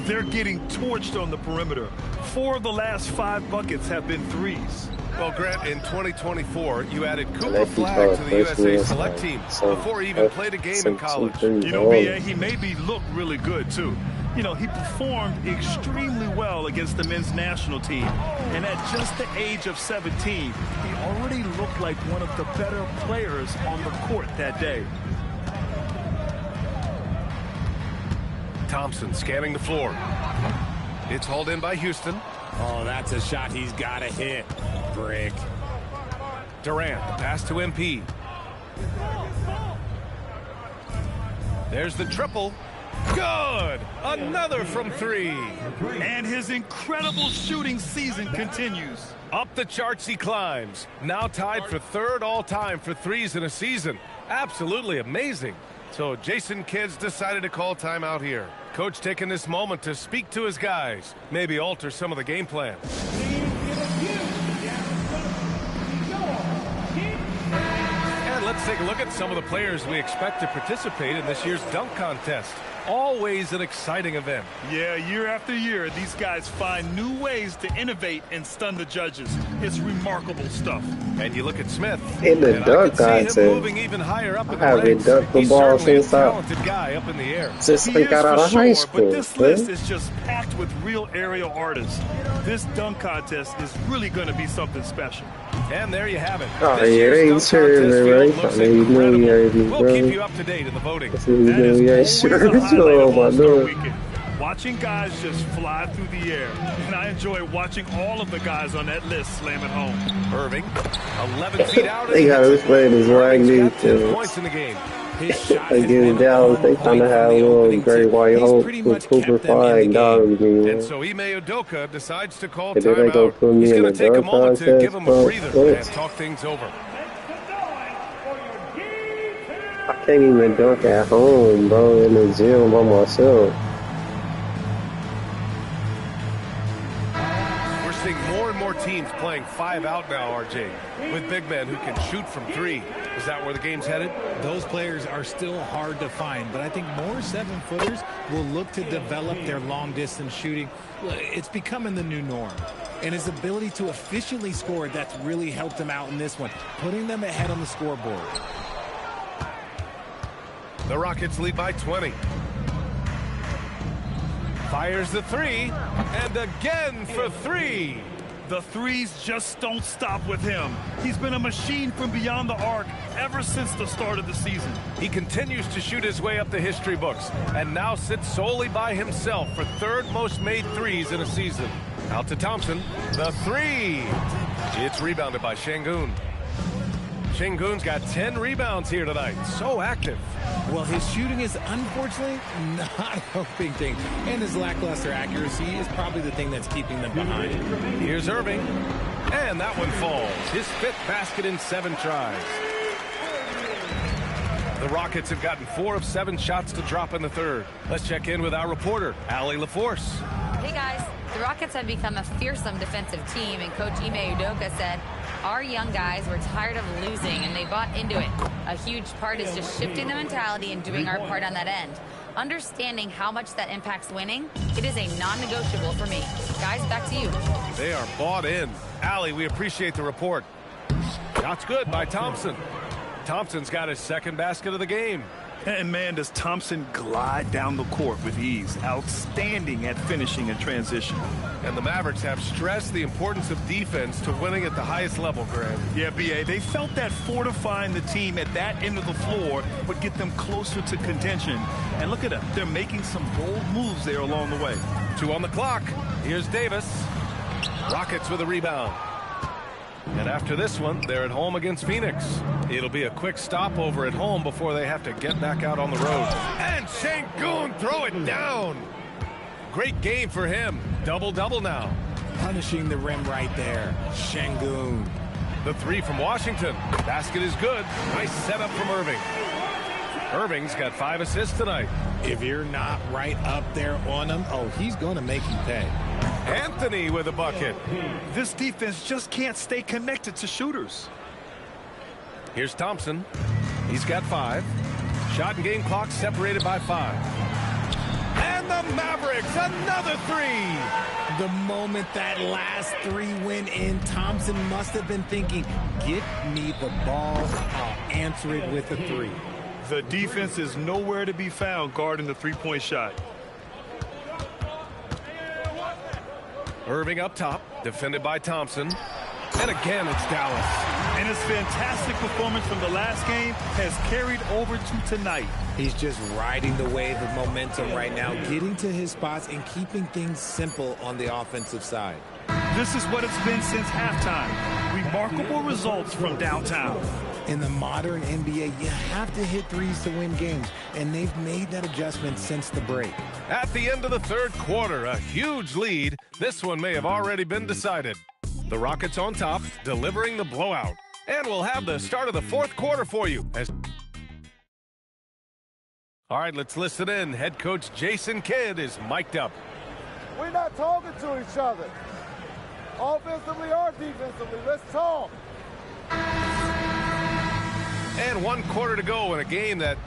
They're getting torched on the perimeter. 4 of the last 5 buckets have been threes. Well, Grant, in 2024, you added Cooper Flagg to the USA Select team before he even played a game in college. You know, B.A., he made me look really good, too. You know, he performed extremely well against the men's national team. And at just the age of 17, he already looked like one of the better players on the court that day. Thompson scanning the floor. It's hauled in by Houston. Oh, that's a shot he's got to hit. Brick. Durant, pass to MP. There's the triple. Good! Another from three. And his incredible shooting season continues. Up the charts he climbs. Now tied for third all-time for threes in a season. Absolutely amazing. So Jason Kidd's decided to call timeout here. Coach taking this moment to speak to his guys. Maybe alter some of the game plan. And let's take a look at some of the players we expect to participate in this year's dunk contest. Always an exciting event. Yeah, year after year, these guys find new ways to innovate and stun the judges. It's remarkable stuff. And you look at Smith. In the dunk contest, moving even higher up in the I haven't ranks. dunked the He's ball certainly a since I talented guy up in the air. got out of high But school. this list is just packed with real aerial artists. This dunk contest is really going to be something special. And there you have it. Oh, This yeah, year's they dunk sure contest they field right. looks I mean, you know incredible. you already, We'll bro. keep you up to date in the voting. Watching guys just fly through the air. And I enjoy watching all of the guys on that list slam it home. Irving, 11 feet out. They got us playing as Wagner Points in the game. against Dallas. They kind of have a little Great White Hope with Cooper Flagg, dog. And so Ime Udoka decides to call And then they go timeout. put me He's in going a to take a dunk moment to contest, give him a bro. breather What? and talk things over. I can't even dunk at home, bro, in the gym by myself. We're seeing more and more teams playing 5 out now, RJ, with big men who can shoot from 3. Is that where the game's headed? Those players are still hard to find, but I think more 7-footers will look to develop their long-distance shooting. It's becoming the new norm. And his ability to efficiently score, that's really helped him out in this one, putting them ahead on the scoreboard. The Rockets lead by 20. Fires the 3, and again for 3. The threes just don't stop with him. He's been a machine from beyond the arc ever since the start of the season. He continues to shoot his way up the history books and now sits solely by himself for third most made threes in a season. Out to Thompson, the 3. It's rebounded by Şengün. Şengün's got 10 rebounds here tonight. So active. Well, his shooting is unfortunately not helping things. And his lackluster accuracy is probably the thing that's keeping them behind. Here's Irving. And that one falls. His 5th basket in 7 tries. The Rockets have gotten 4 of 7 shots to drop in the 3rd. Let's check in with our reporter, Allie LaForce. Hey guys, the Rockets have become a fearsome defensive team, and Coach Ime Udoka said, our young guys were tired of losing and they bought into it. A huge part is just shifting the mentality and doing our part on that end. Understanding how much that impacts winning, it is a non-negotiable for me. Guys, back to you. They are bought in. Allie, we appreciate the report. Shot's good by Thompson. Thompson's got his 2nd basket of the game. And man, does Thompson glide down the court with ease. Outstanding at finishing in transition. And the Mavericks have stressed the importance of defense to winning at the highest level, Grant. Yeah, B.A., they felt that fortifying the team at that end of the floor would get them closer to contention. And look at them. They're making some bold moves there along the way. 2 on the clock. Here's Davis. Rockets with a rebound. And after this one, they're at home against Phoenix. It'll be a quick stopover at home before they have to get back out on the road. And Şengün throw it down. Great game for him. Double-double now. Punishing the rim right there. Şengün. The 3 from Washington. Basket is good. Nice setup from Irving. Irving's got 5 assists tonight. If you're not right up there on him, oh, he's going to make you pay. Anthony with a bucket. This defense just can't stay connected to shooters. Here's Thompson. He's got 5. Shot and game clock separated by 5. And the Mavericks, another 3. The moment that last three went in, Thompson must have been thinking, get me the ball, I'll answer it with a three. The defense is nowhere to be found guarding the three-point shot. Irving up top, defended by Thompson. And again, it's Dallas. And his fantastic performance from the last game has carried over to tonight. He's just riding the wave of momentum right now, getting to his spots and keeping things simple on the offensive side. This is what it's been since halftime. Remarkable results from downtown. In the modern NBA, you have to hit threes to win games, and they've made that adjustment since the break. At the end of the third quarter, a huge lead. This one may have already been decided. The Rockets on top, delivering the blowout. And we'll have the start of the fourth quarter for you. All right, let's listen in. Head coach Jason Kidd is mic'd up. We're not talking to each other. Offensively or defensively, let's talk. And 1 quarter to go in a game that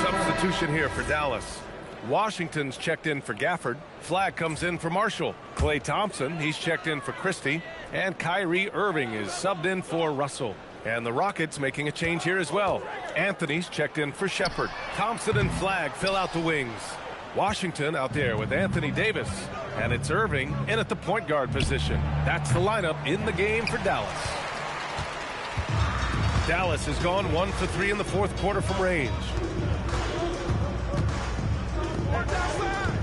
substitution here for Dallas. Washington's checked in for Gafford. Flag comes in for Marshall. Klay Thompson, he's checked in for Christie. And Kyrie Irving is subbed in for Russell. And the Rockets making a change here as well. Anthony's checked in for Shepard. Thompson and Flag fill out the wings. Washington out there with Anthony Davis. And it's Irving in at the point guard position. That's the lineup in the game for Dallas. Dallas has gone 1 for 3 in the fourth quarter from range.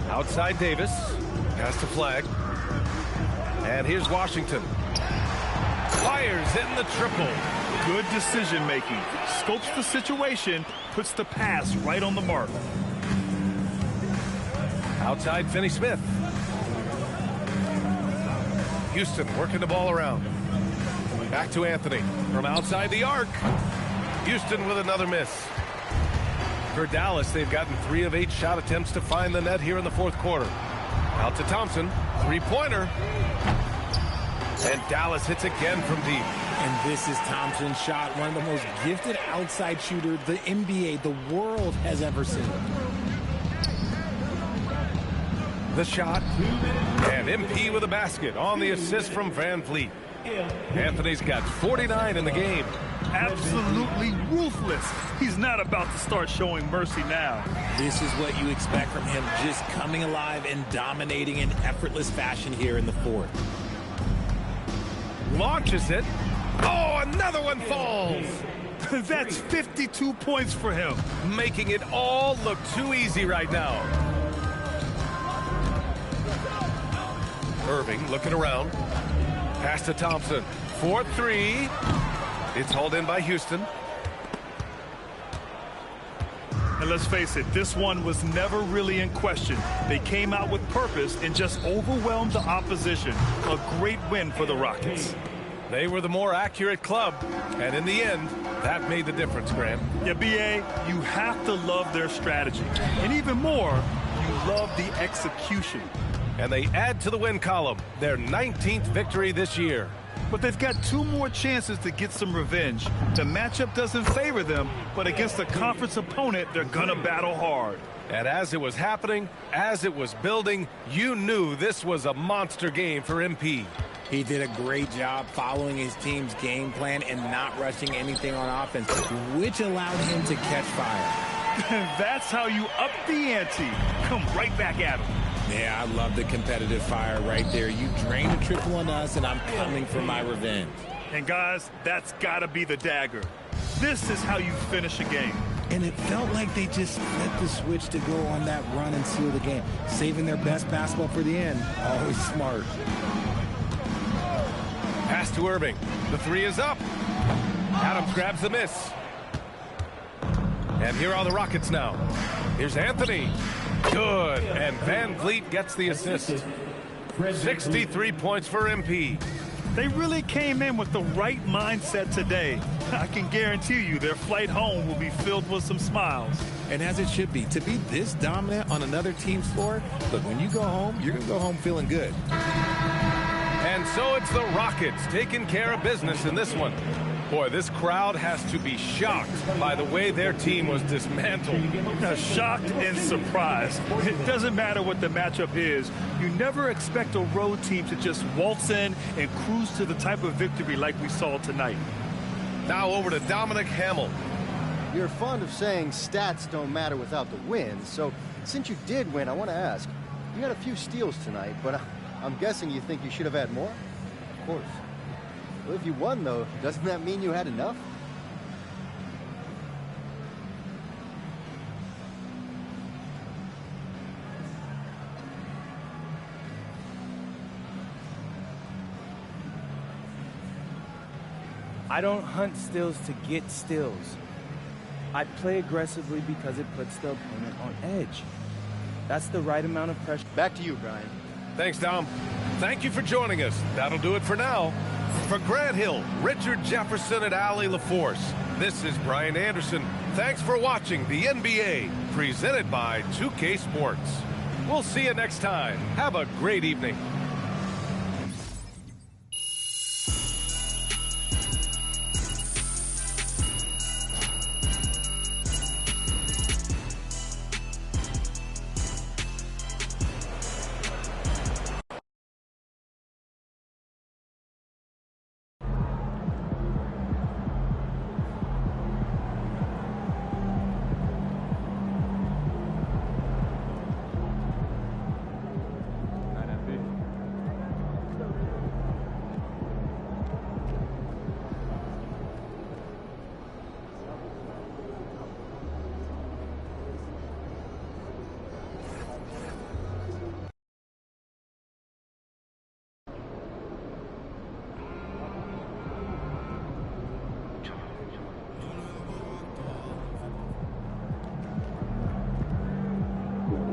Outside Davis. Pass to Flag. And here's Washington. Fires in the triple. Good decision making. Scopes the situation, puts the pass right on the mark. Outside Finney-Smith. Houston working the ball around. Back to Anthony from outside the arc. Houston with another miss. For Dallas, they've gotten 3 of 8 shot attempts to find the net here in the fourth quarter. Out to Thompson. Three-pointer. And Dallas hits again from deep. And this is Thompson's shot, one of the most gifted outside shooters the NBA, the world has ever seen. The shot. And MP with a basket on the assist from Van Vliet. Anthony's got 49 in the game. Absolutely ruthless. He's not about to start showing mercy now. This is what you expect from him, just coming alive and dominating in effortless fashion here in the fourth. Launches it. Oh, another one falls. That's 52 points for him. Making it all look too easy right now. Irving looking around. Pass to Thompson. 4-3. It's hauled in by Houston. And let's face it, this one was never really in question. They came out with purpose and just overwhelmed the opposition. A great win for the Rockets. They were the more accurate club, and in the end, that made the difference, Graham. Yeah, B.A., you have to love their strategy. And even more, you love the execution. And they add to the win column, their 19th victory this year. But they've got 2 more chances to get some revenge. The matchup doesn't favor them, but against a conference opponent, they're gonna battle hard. And as it was happening, as it was building, you knew this was a monster game for MP. He did a great job following his team's game plan and not rushing anything on offense, which allowed him to catch fire. That's how you up the ante. Come right back at him. Yeah, I love the competitive fire right there. You drained a triple on us, and I'm coming for my revenge. And guys, that's got to be the dagger. This is how you finish a game. And it felt like they just flipped the switch to go on that run and seal the game, saving their best basketball for the end. Always smart. Pass to Irving. The 3 is up. Adams grabs the miss. And here are the Rockets now. Here's Anthony. Good. And Van Vliet gets the assist. 63 points for MP. They really came in with the right mindset today. I can guarantee you their flight home will be filled with some smiles. And as it should be, to be this dominant on another team's floor, look, when you go home, you're going to go home feeling good. And so it's the Rockets taking care of business in this one. Boy, this crowd has to be shocked by the way their team was dismantled. Shocked and surprised. It doesn't matter what the matchup is. You never expect a road team to just waltz in and cruise to the type of victory like we saw tonight. Now over to Dominic Hamill. You're fond of saying stats don't matter without the win, so since you did win, I want to ask, you had a few steals tonight, but I'm guessing you think you should have had more? Of course. Well, if you won, though, doesn't that mean you had enough? I don't hunt steals to get steals. I play aggressively because it puts the opponent on edge. That's the right amount of pressure. Back to you, Brian. Thanks, Dom. Thank you for joining us. That'll do it for now. For Grant Hill, Richard Jefferson, and Allie LaForce, this is Brian Anderson. Thanks for watching the NBA, presented by 2K Sports. We'll see you next time. Have a great evening.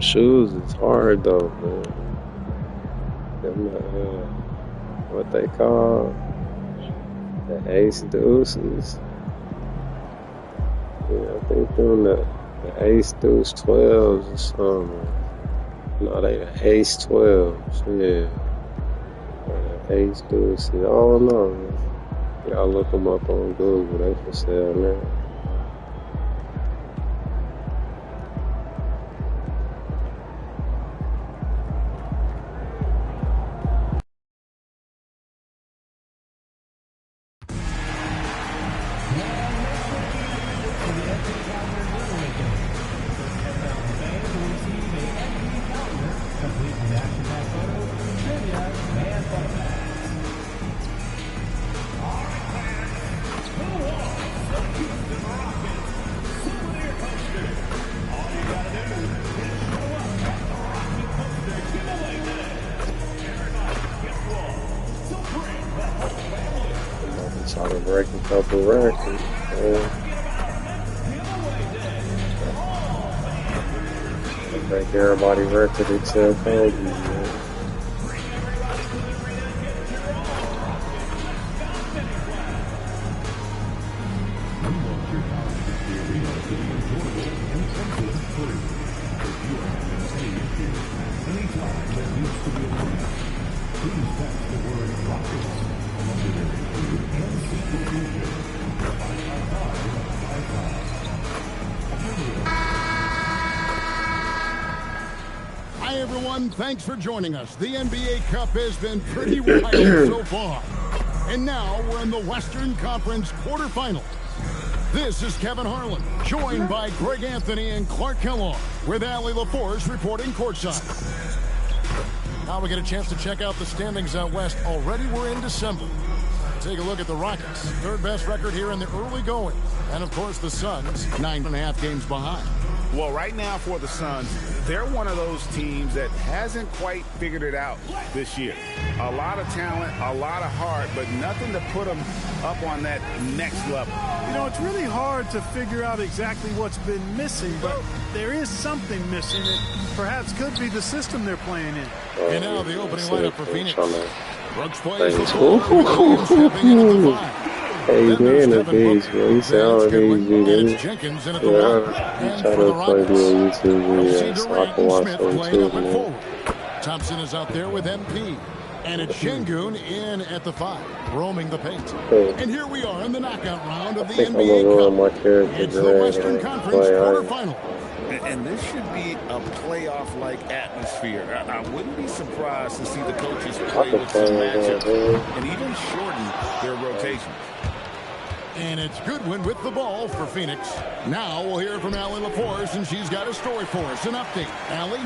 Shoes is hard though, man. Them, what they call the Ace Deuces. Yeah, I think them the Ace Deuce 12s or something. No, they the Ace 12s. Yeah, Ace Deuces. I don't know, man. Y'all look them up on Google. They for sale now. Trying to break a couple records. Break everybody's record except Kobe, man. Hi, everyone. Thanks for joining us. The NBA Cup has been pretty wild so far. And now we're in the Western Conference quarterfinals. This is Kevin Harlan, joined by Greg Anthony and Clark Kellogg, with Allie LaForce reporting courtside. Now we get a chance to check out the standings out west. Already we're in December. Take a look at the Rockets, third best record here in the early going. And, of course, the Suns, 9.5 games behind. Well, right now for the Suns, they're one of those teams that hasn't quite figured it out this year. A lot of talent, a lot of heart, but nothing to put them up on that next level. You know, it's really hard to figure out exactly what's been missing, but there is something missing that perhaps could be the system they're playing in. And now the opening lineup for Phoenix. Brooks plays Hey, man, the beast, bro. You say all of these videos. Yeah, I'm trying to play me on YouTube, so I can watch them too, man. Thompson is out there with MP. And it's Şengün in at the 5, roaming the paint. And here we are in the knockout round of the NBA Cup. It's the Western Conference quarterfinal. And this should be a playoff-like atmosphere. I wouldn't be surprised to see the coaches play with some matchups and even shorten their rotations. And it's Goodwin with the ball for Phoenix. Now we'll hear from Allie LaForce, and she's got a story for us. An update. Allie?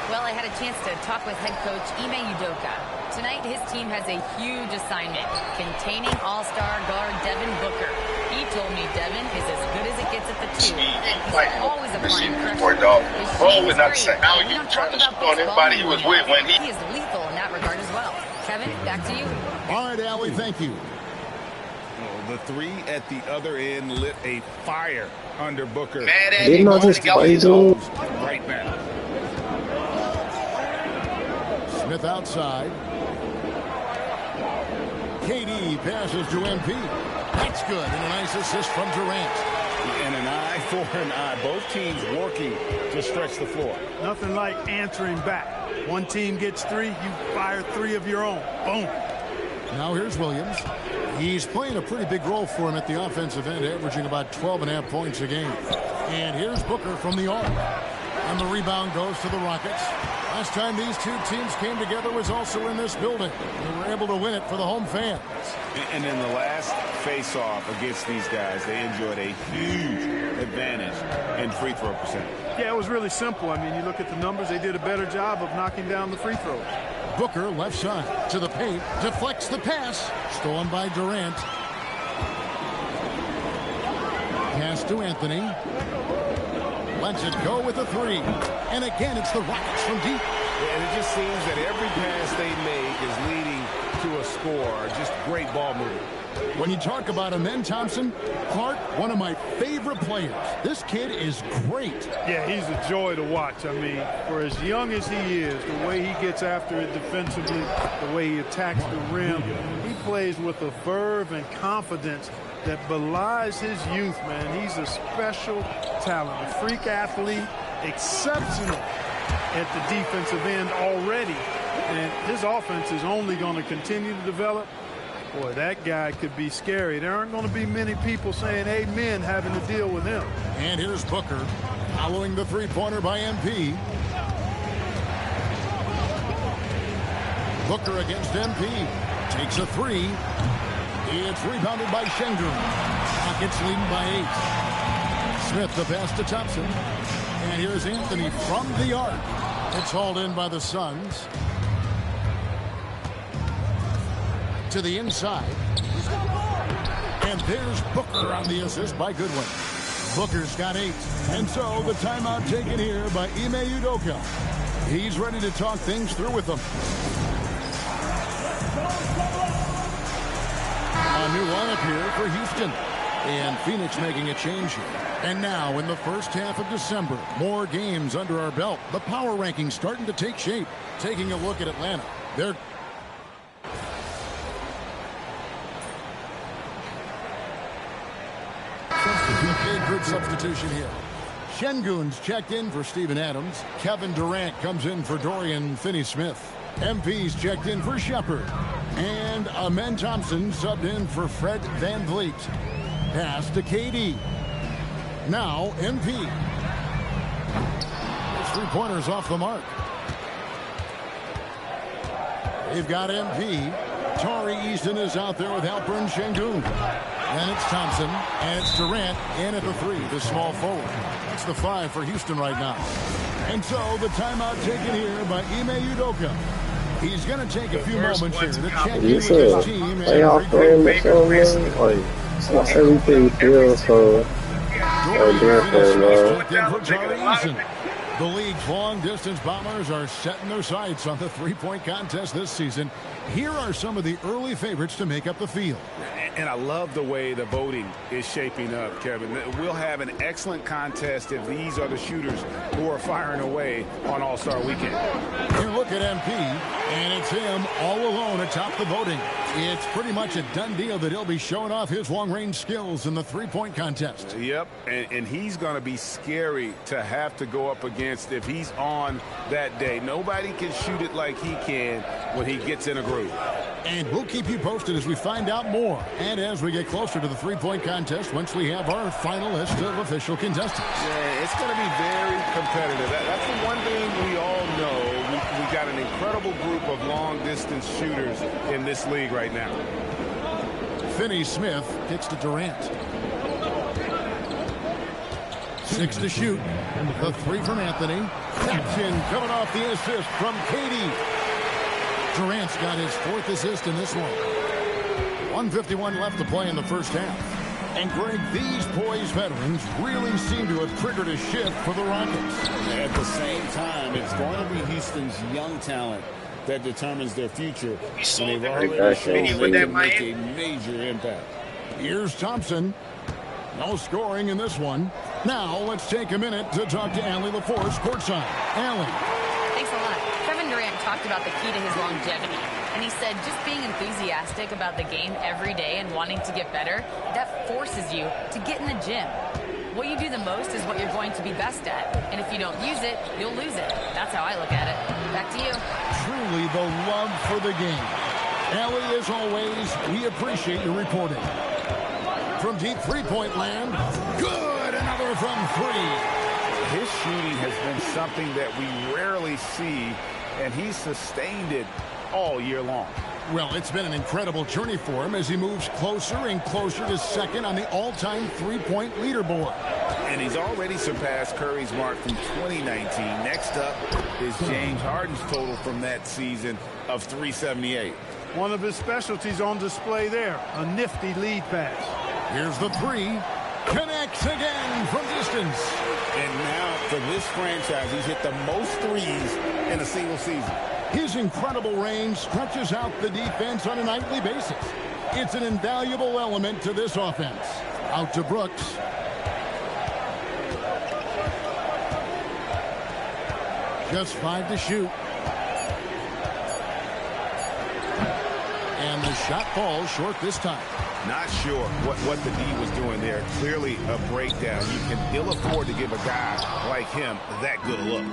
Well, I had a chance to talk with head coach Nba2k26. Tonight, his team has a huge assignment, containing all-star guard Devin Booker. He told me Devin is as good as it gets at the 2. He's always applying pressure. Always not the same. How you trying to shoot on anybody he was with when he is lethal in that regard as well. Kevin, back to you. All right, Allie, thank you. The 3 at the other end lit a fire under Booker. Didn't I just play, dude? Right now. Smith outside. KD passes to MP. That's good. And a nice assist from Durant. And an eye for an eye. Both teams working to stretch the floor. Nothing like answering back. One team gets 3, you fire 3 of your own. Boom. Now here's Williams. He's playing a pretty big role for him at the offensive end, averaging about 12.5 points a game. And here's Booker from the arc. And the rebound goes to the Rockets. Last time these two teams came together was also in this building. They were able to win it for the home fans. And in the last face-off against these guys, they enjoyed a huge advantage in free throw percentage. Yeah, it was really simple. I mean, you look at the numbers, they did a better job of knocking down the free throws. Booker left side to the paint, deflects the pass, stolen by Durant. Pass to Anthony. Lets it go with a 3. And again, it's the Rockets from deep. And it just seems that every pass they make is leading to a score. Just great ball movement. When you talk about him, then Thompson, Clark, one of my favorite players. This kid is great. Yeah, he's a joy to watch. I mean, for as young as he is, the way he gets after it defensively, the way he attacks the rim, he plays with a verve and confidence that belies his youth, man. He's a special talent, a freak athlete, exceptional at the defensive end already. And his offense is only going to continue to develop. Boy, that guy could be scary. There aren't going to be many people saying amen having to deal with him. And here's Booker following the three-pointer by MP. Booker against MP. Takes a 3. It's rebounded by Şengün. Rockets leading by 8. Smith the pass to Thompson. And here's Anthony from the arc. It's hauled in by the Suns. To the inside. And there's Booker on the assist by Goodwin. Booker's got 8. And so the timeout taken here by Ime Udoka. He's ready to talk things through with them. A new lineup here for Houston. And Phoenix making a change here. And now in the first half of December, more games under our belt. The power rankings starting to take shape. Taking a look at Atlanta. They're good substitution here. Şengün's checked in for Steven Adams. Kevin Durant comes in for Dorian Finney-Smith. MP's checked in for Shepard. And Amen Thompson subbed in for Fred VanVleet. Pass to KD. Now MP. His three-pointers off the mark. They've got MP. Tari Easton is out there with Alperen Şengün. And it's Thompson, and it's Durant in at the 3, the small forward. It's the 5 for Houston right now. And so the timeout taken here by Ime Udoka. He's going to take a few moments here to check in with his team. Playoff game or something, like, it's not everything feels so different, The league's long-distance Bombers are setting their sights on the three-point contest this season. Here are some of the early favorites to make up the field. And I love the way the voting is shaping up, Kevin. We'll have an excellent contest if these are the shooters who are firing away on All-Star Weekend. You look at MP, and it's him all alone atop the voting. It's pretty much a done deal that he'll be showing off his long-range skills in the three-point contest. Yep, and he's going to be scary to have to go up against if he's on that day. Nobody can shoot it like he can when he gets in a groove. And we'll keep you posted as we find out more and as we get closer to the three-point contest once we have our final list of official contestants. Yeah, it's going to be very competitive. That's the one thing we all know. We got an incredible group of long-distance shooters in this league right now. Finney Smith kicks to Durant. 6 to shoot. The 3 from Anthony. Taps in, coming off the assist from Katie. Durant's got his 4th assist in this one. 1:51 left to play in the first half. And Greg, these poised veterans really seem to have triggered a shift for the Rockets. At the same time, it's going to be Houston's young talent that determines their future. And they've already shown they can make a major impact. Here's Thompson. No scoring in this one. Now let's take a minute to talk to Allie LaForce courtside. Allie. Thanks a lot. Kevin Durant talked about the key to his longevity. And he said just being enthusiastic about the game every day and wanting to get better, that forces you to get in the gym. What you do the most is what you're going to be best at. And if you don't use it, you'll lose it. That's how I look at it. Back to you. Truly the love for the game. Allie, as always, we appreciate your reporting. From deep three-point land, good, another from 3. His shooting has been something that we rarely see, and he's sustained it all year long. Well, it's been an incredible journey for him as he moves closer and closer to second on the all-time three-point leaderboard. And he's already surpassed Curry's mark from 2019. Next up is James Harden's total from that season of 378. One of his specialties on display there, a nifty lead pass. Here's the 3. Connects again from distance. And now for this franchise, he's hit the most threes in a single season. His incredible range stretches out the defense on a nightly basis. It's an invaluable element to this offense. Out to Brooks. Just 5 to shoot. And the shot falls short this time. Not sure what the D was doing there. Clearly a breakdown. You can ill afford to give a guy like him that good a look.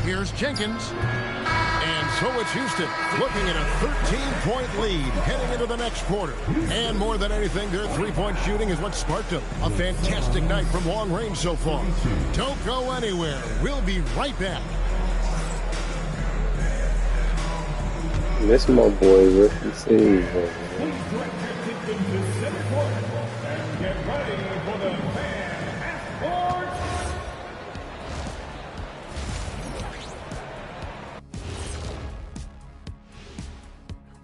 Here's Jenkins. And so it's Houston looking at a 13-point lead heading into the next quarter. And more than anything, their three-point shooting is what sparked them. A fantastic night from long range so far. Don't go anywhere. We'll be right back. This my boy Ricky Steve.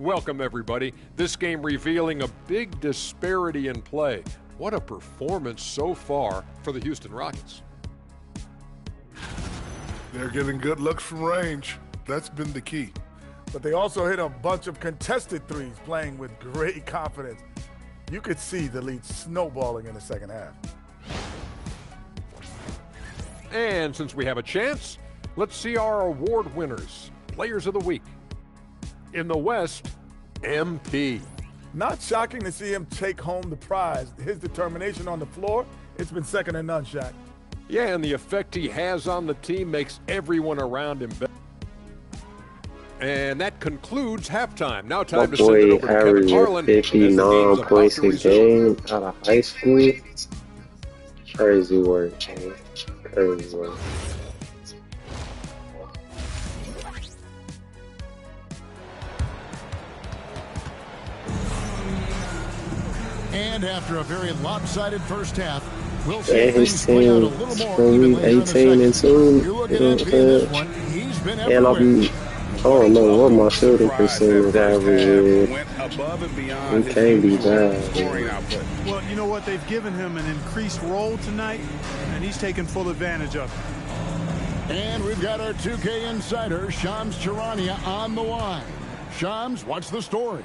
Welcome, everybody. This game revealing a big disparity in play. What a performance so far for the Houston Rockets. They're getting good looks from range. That's been the key. But they also hit a bunch of contested threes, playing with great confidence. You could see the lead snowballing in the second half. And since we have a chance, let's see our award winners, Players of the Week. In the West, MP. Not shocking to see him take home the prize. His determination on the floor, it's been second to none, Shaq. Yeah, and the effect he has on the team makes everyone around him better. And that concludes halftime. Now time to send it over to Kevin Harlan. 59 points a game out of high school. Crazy work, man. Crazy work. And after a very lopsided first half, we'll see his things play out a little more even later in the second. 18 and 2. You look at MP in this one, he's been And I'll be, I don't know what my shooting percentage average is. It can't be bad. Well, you know what? They've given him an increased role tonight, and he's taken full advantage of it. And we've got our 2K insider, Shams Charania, on the line. Shams, what's the story?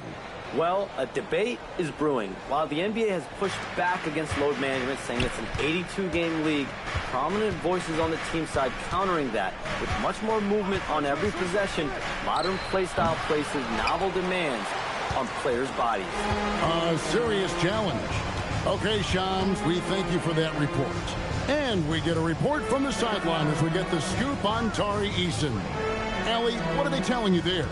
Well, a debate is brewing. While the NBA has pushed back against load management, saying it's an 82-game league, prominent voices on the team side countering that. With much more movement on every possession, modern play style places novel demands on players' bodies. A serious challenge. Okay, Shams, we thank you for that report. And we get a report from the sideline as we get the scoop on Tari Eason. Allie, what are they telling you there?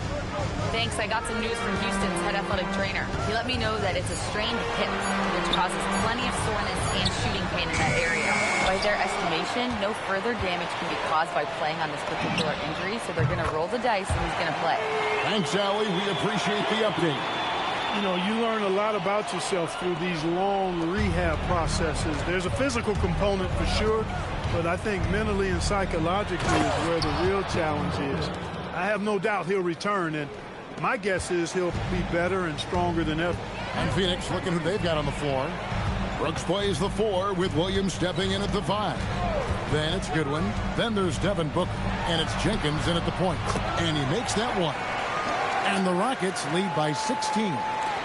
Thanks, I got some news from Houston's head athletic trainer. He let me know that it's a strained hip, which causes plenty of soreness and shooting pain in that area. By their estimation, no further damage can be caused by playing on this particular injury, so they're going to roll the dice and he's going to play. Thanks, Allie. We appreciate the update. You know, you learn a lot about yourself through these long rehab processes. There's a physical component for sure, but I think mentally and psychologically is where the real challenge is. I have no doubt he'll return, and my guess is he'll be better and stronger than ever. And Phoenix looking who they've got on the floor. Brooks plays the 4 with Williams stepping in at the 5. Then it's Goodwin. Then there's Devin Booker. And it's Jenkins in at the point. And he makes that one. And the Rockets lead by 16.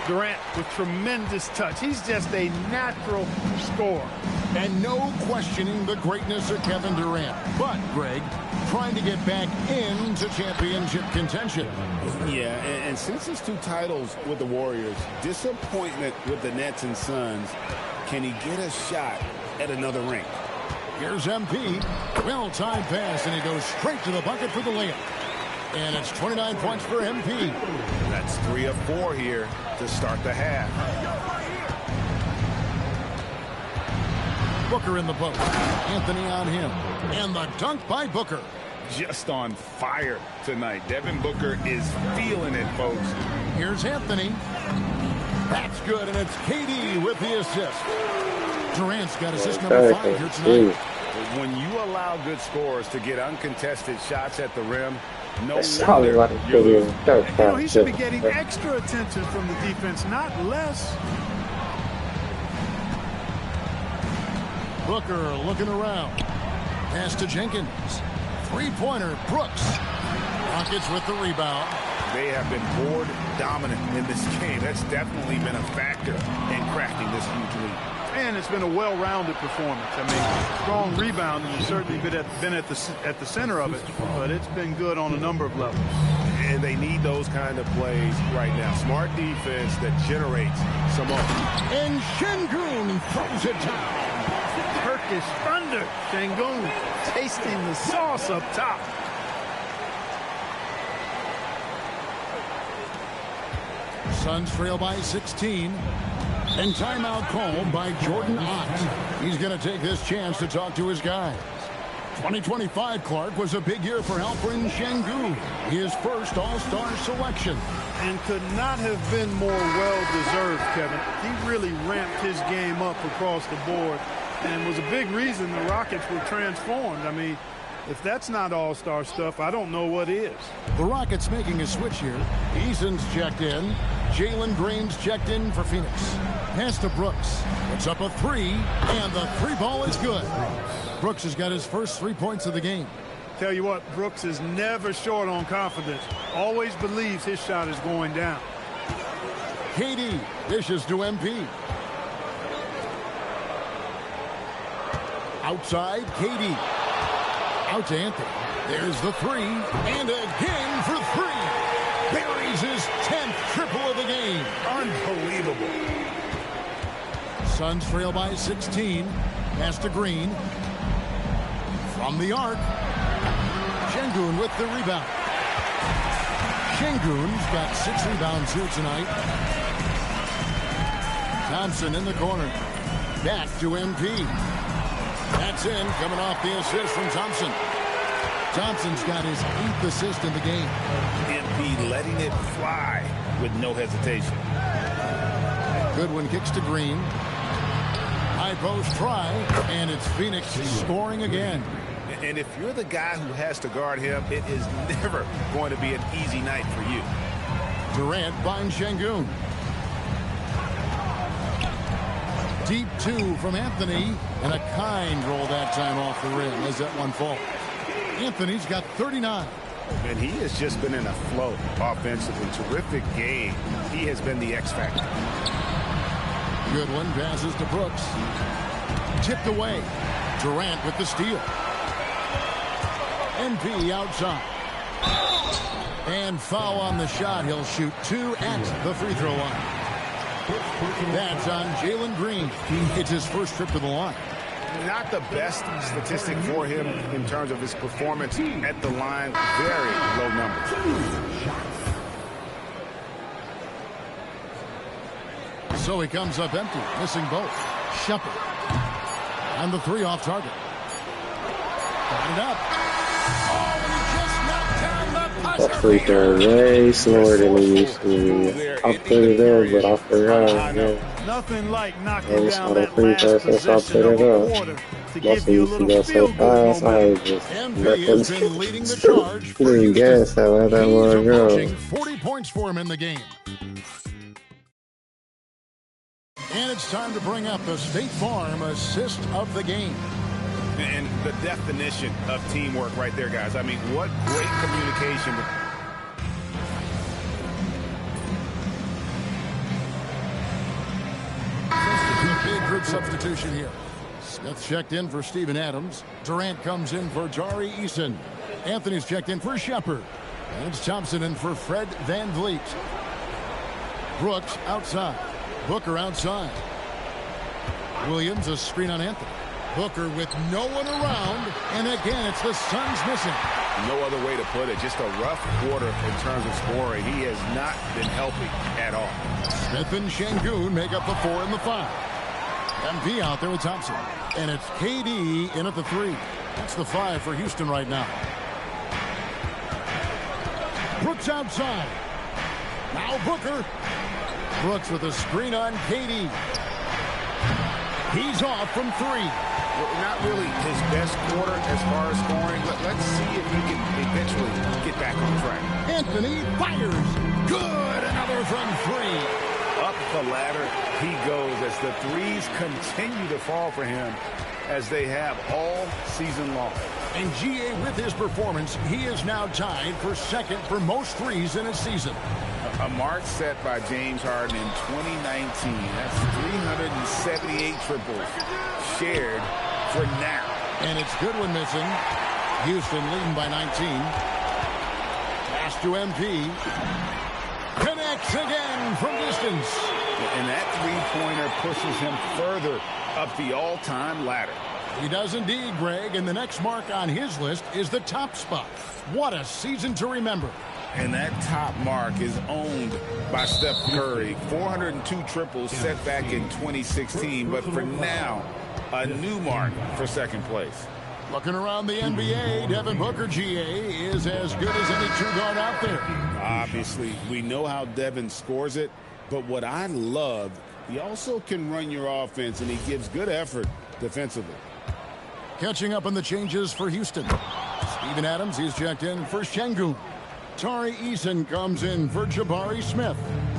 Durant with tremendous touch. He's just a natural scorer. And no questioning the greatness of Kevin Durant. But, Greg, trying to get back into championship contention. Yeah, and since his 2 titles with the Warriors, disappointment with the Nets and Suns, can he get a shot at another ring? Here's MP. Well-timed pass, and he goes straight to the bucket for the layup. And it's 29 points for MP. That's 3 of 4 here to start the half. Booker in the post. Anthony on him. And the dunk by Booker. Just on fire tonight. Devin Booker is feeling it, folks. Here's Anthony. That's good, and it's KD with the assist. Durant's got assist number 5 here tonight. When you allow good scorers to get uncontested shots at the rim, no wonder you know, he should be getting extra attention from the defense, not less. Booker looking around. Pass to Jenkins. Three-pointer, Brooks. Rockets with the rebound. They have been board dominant in this game. That's definitely been a factor in cracking this huge lead. And it's been a well-rounded performance. I mean, strong rebounding has certainly been at the center of it, but it's been good on a number of levels. And they need those kind of plays right now. Smart defense that generates some offense. And Şengün throws it down. Turkish thunder. Şengün tasting the sauce up top. Suns trail by 16. And timeout called by Jordan Ott. He's going to take this chance to talk to his guys. 2025, Clark, was a big year for Alperen Şengün. His first All-Star selection. And could not have been more well-deserved, Kevin. He really ramped his game up across the board and was a big reason the Rockets were transformed. I mean, if that's not all-star stuff, I don't know what is. The Rockets making a switch here. Eason's checked in. Jalen Green's checked in for Phoenix. Pass to Brooks. It's up a 3, and the 3 ball is good. Brooks has got his first 3 points of the game. Tell you what, Brooks is never short on confidence. Always believes his shot is going down. KD dishes to MP. Outside, KD. Out to Anthony. There's the 3, and again for 3. Buries his 10th triple of the game. Unbelievable. Suns trail by 16. Pass to Green. From the arc. Şengün with the rebound. Şengün's got 6 rebounds here tonight. Thompson in the corner. Back to MP. That's in, coming off the assist from Thompson. Thompson's got his 8th assist in the game. MP letting it fly with no hesitation. Goodwin kicks to Green. High post try, and it's Phoenix scoring again. And if you're the guy who has to guard him, it is never going to be an easy night for you. Durant finds Şengün. Deep 2 from Anthony, and a kind roll that time off the rim as that one falls. Anthony's got 39. And he has just been in a flow offensively. Terrific game. He has been the X factor. Goodwin passes to Brooks. Tipped away. Durant with the steal. NP outside. And foul on the shot. He'll shoot 2 at the free throw line. That's on Jalen Green. It's his first trip to the line. Not the best statistic for him in terms of his performance at the line. Very low numbers. So he comes up empty, missing both. Shepard. And the 3 off target. Got it up. Oh, and he just knocked down the That free throw way slower than he used to be. I put it up, but I forgot. Yeah. Nothing like knocking down that last possession of a quarter to give you a little feel good moment. MP has been leading the charge for gas. I let that one go. 40 points for him in the game. And it's time to bring up the State Farm assist of the game. And the definition of teamwork right there, guys. I mean, what great communication. Big group substitution here. Smith checked in for Steven Adams. Durant comes in for Tari Eason. Anthony's checked in for Shepard. And it's Thompson in for Fred VanVleet. Brooks outside. Booker outside. Williams a screen on Anthony. Booker with no one around. And again, it's the Suns missing. No other way to put it. Just a rough quarter in terms of scoring. He has not been healthy at all. Smith and Şengün make up the 4 and the 5. MP out there with Thompson. And it's KD in at the 3. That's the 5 for Houston right now. Brooks outside. Now Booker. Brooks with a screen on KD. He's off from 3. Not really his best quarter as far as scoring. Let's see if he can eventually get back on track. Anthony fires. Good. Another from 3. Up the ladder he goes as the threes continue to fall for him as they have all season long. And GA, with his performance, he is now tied for second for most threes in a season. A mark set by James Harden in 2019. That's 378 triples shared for now. And it's Goodwin missing. Houston leading by 19. Pass to MP. Connects again from distance. And that three-pointer pushes him further up the all-time ladder. He does indeed, Greg, and the next mark on his list is the top spot. What a season to remember. And that top mark is owned by Steph Curry. 402 triples set back in 2016, but for now, a new mark for second place. Looking around the NBA, Devin Booker, GA, is as good as any true guard out there. Obviously, we know how Devin scores it, but what I love, he also can run your offense, and he gives good effort defensively. Catching up on the changes for Houston. Steven Adams, he's checked in for Şengün. Tari Eason comes in for Jabari Smith.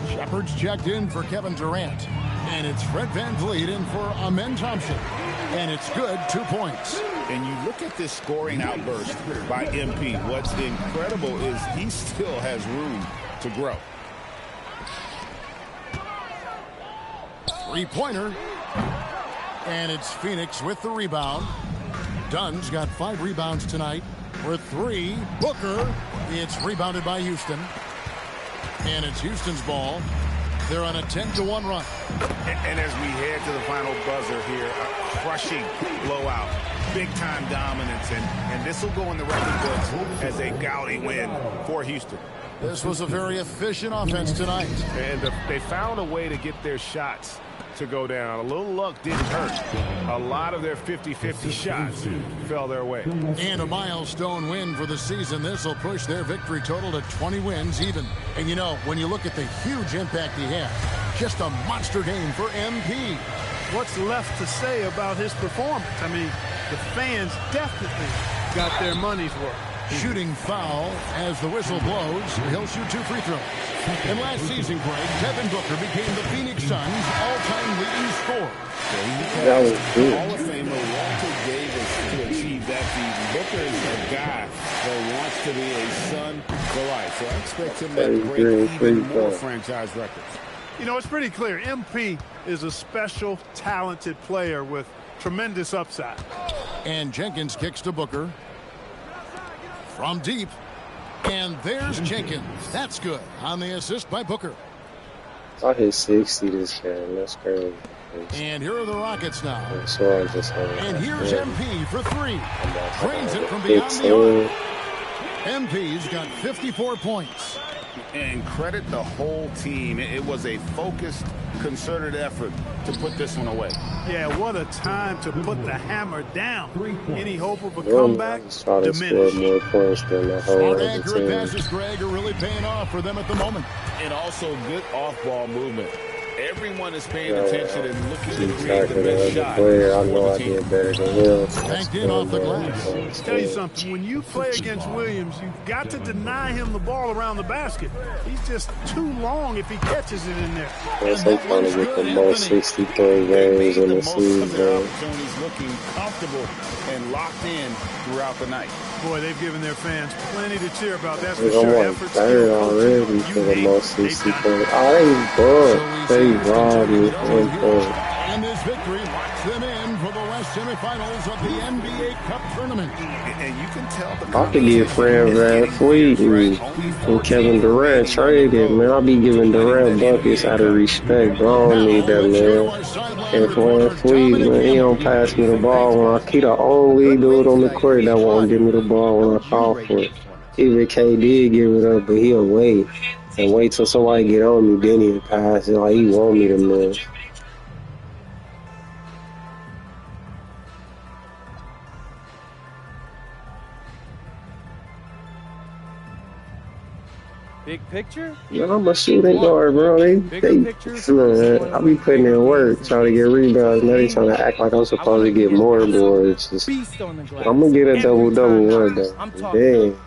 Shepard's checked in for Kevin Durant. And it's Fred VanVleet in for Amen Thompson. And it's good, 2 points. And you look at this scoring outburst by MP. What's incredible is he still has room to grow. Three-pointer. And it's Phoenix with the rebound. Dunn's got 5 rebounds tonight. For 3, Booker. It's rebounded by Houston. And it's Houston's ball. They're on a 10-1 run. And as we head to the final buzzer here, a crushing blowout. Big-time dominance. And this will go in the record books as a gaudy win for Houston. This was a very efficient offense tonight. And they found a way to get their shots to go down. A little luck didn't hurt. A lot of their 50-50 shots fell their way. And a milestone win for the season. This will push their victory total to 20 wins even. And you know, when you look at the huge impact he had, just a monster game for MP. What's left to say about his performance? I mean, the fans definitely got their money's worth. Shooting foul as the whistle blows. He'll shoot 2 free throws. And last season, Greg, Devin Booker became the Phoenix Suns' all-time leading scorer. That was good. Hall of Famer Walter Davis to achieve that feat. Booker is a guy but wants to be a Sun for life. So I expect him to break even more franchise records. You know, it's pretty clear. MP is a special, talented player with tremendous upside. And Jenkins kicks to Booker. From deep. And there's Jenkins. That's good on the assist by Booker. I hit 60 this game. That's crazy. And here are the Rockets now. And here's MP for three. Drains it from beyond the arc. MP's got 54 points. And credit the whole team. It was a focused, concerted effort to put this one away. Yeah, what a time to put the hammer down. Any hope of a comeback? Try to score more points than the whole Smart, other accurate team. passes, Greg, are really paying off for them at the moment. And also good off-ball movement. Everyone is paying attention and looking to create the the best other shot. player. I know I did better than him. Banked in off the glass. Tell you something, when you play against Williams, you've got to deny him the ball around the basket. He's just too long if he catches it in there. Yes, I'm trying to get the most 60-point games in the season. He's looking comfortable and locked in throughout the night. Boy, they've given their fans plenty to cheer about. That's for I'm sure. like Effort, third already for the most 60 points. Oh, they robbed me 1 point. And this victory locks them in for the West semifinals of the NBA Cup tournament. And you can tell I could get Fred VanVleet and Kevin Durant traded, man. I'll be giving Durant buckets out of respect, but I don't need that, man. And VanVleet, man, he don't pass me the ball. He the only dude on the court that won't give me the ball when I call for it. Even KD give it up, but he'll wait. And wait till somebody get on me, then he'll pass it. Like, he want me to miss. Big picture? Man, I'm a shooting guard, bro. Man, I be putting in work, trying to get rebounds. Now they trying to act like I'm supposed to get more boards. I'm gonna get a double-double one, though. Dang.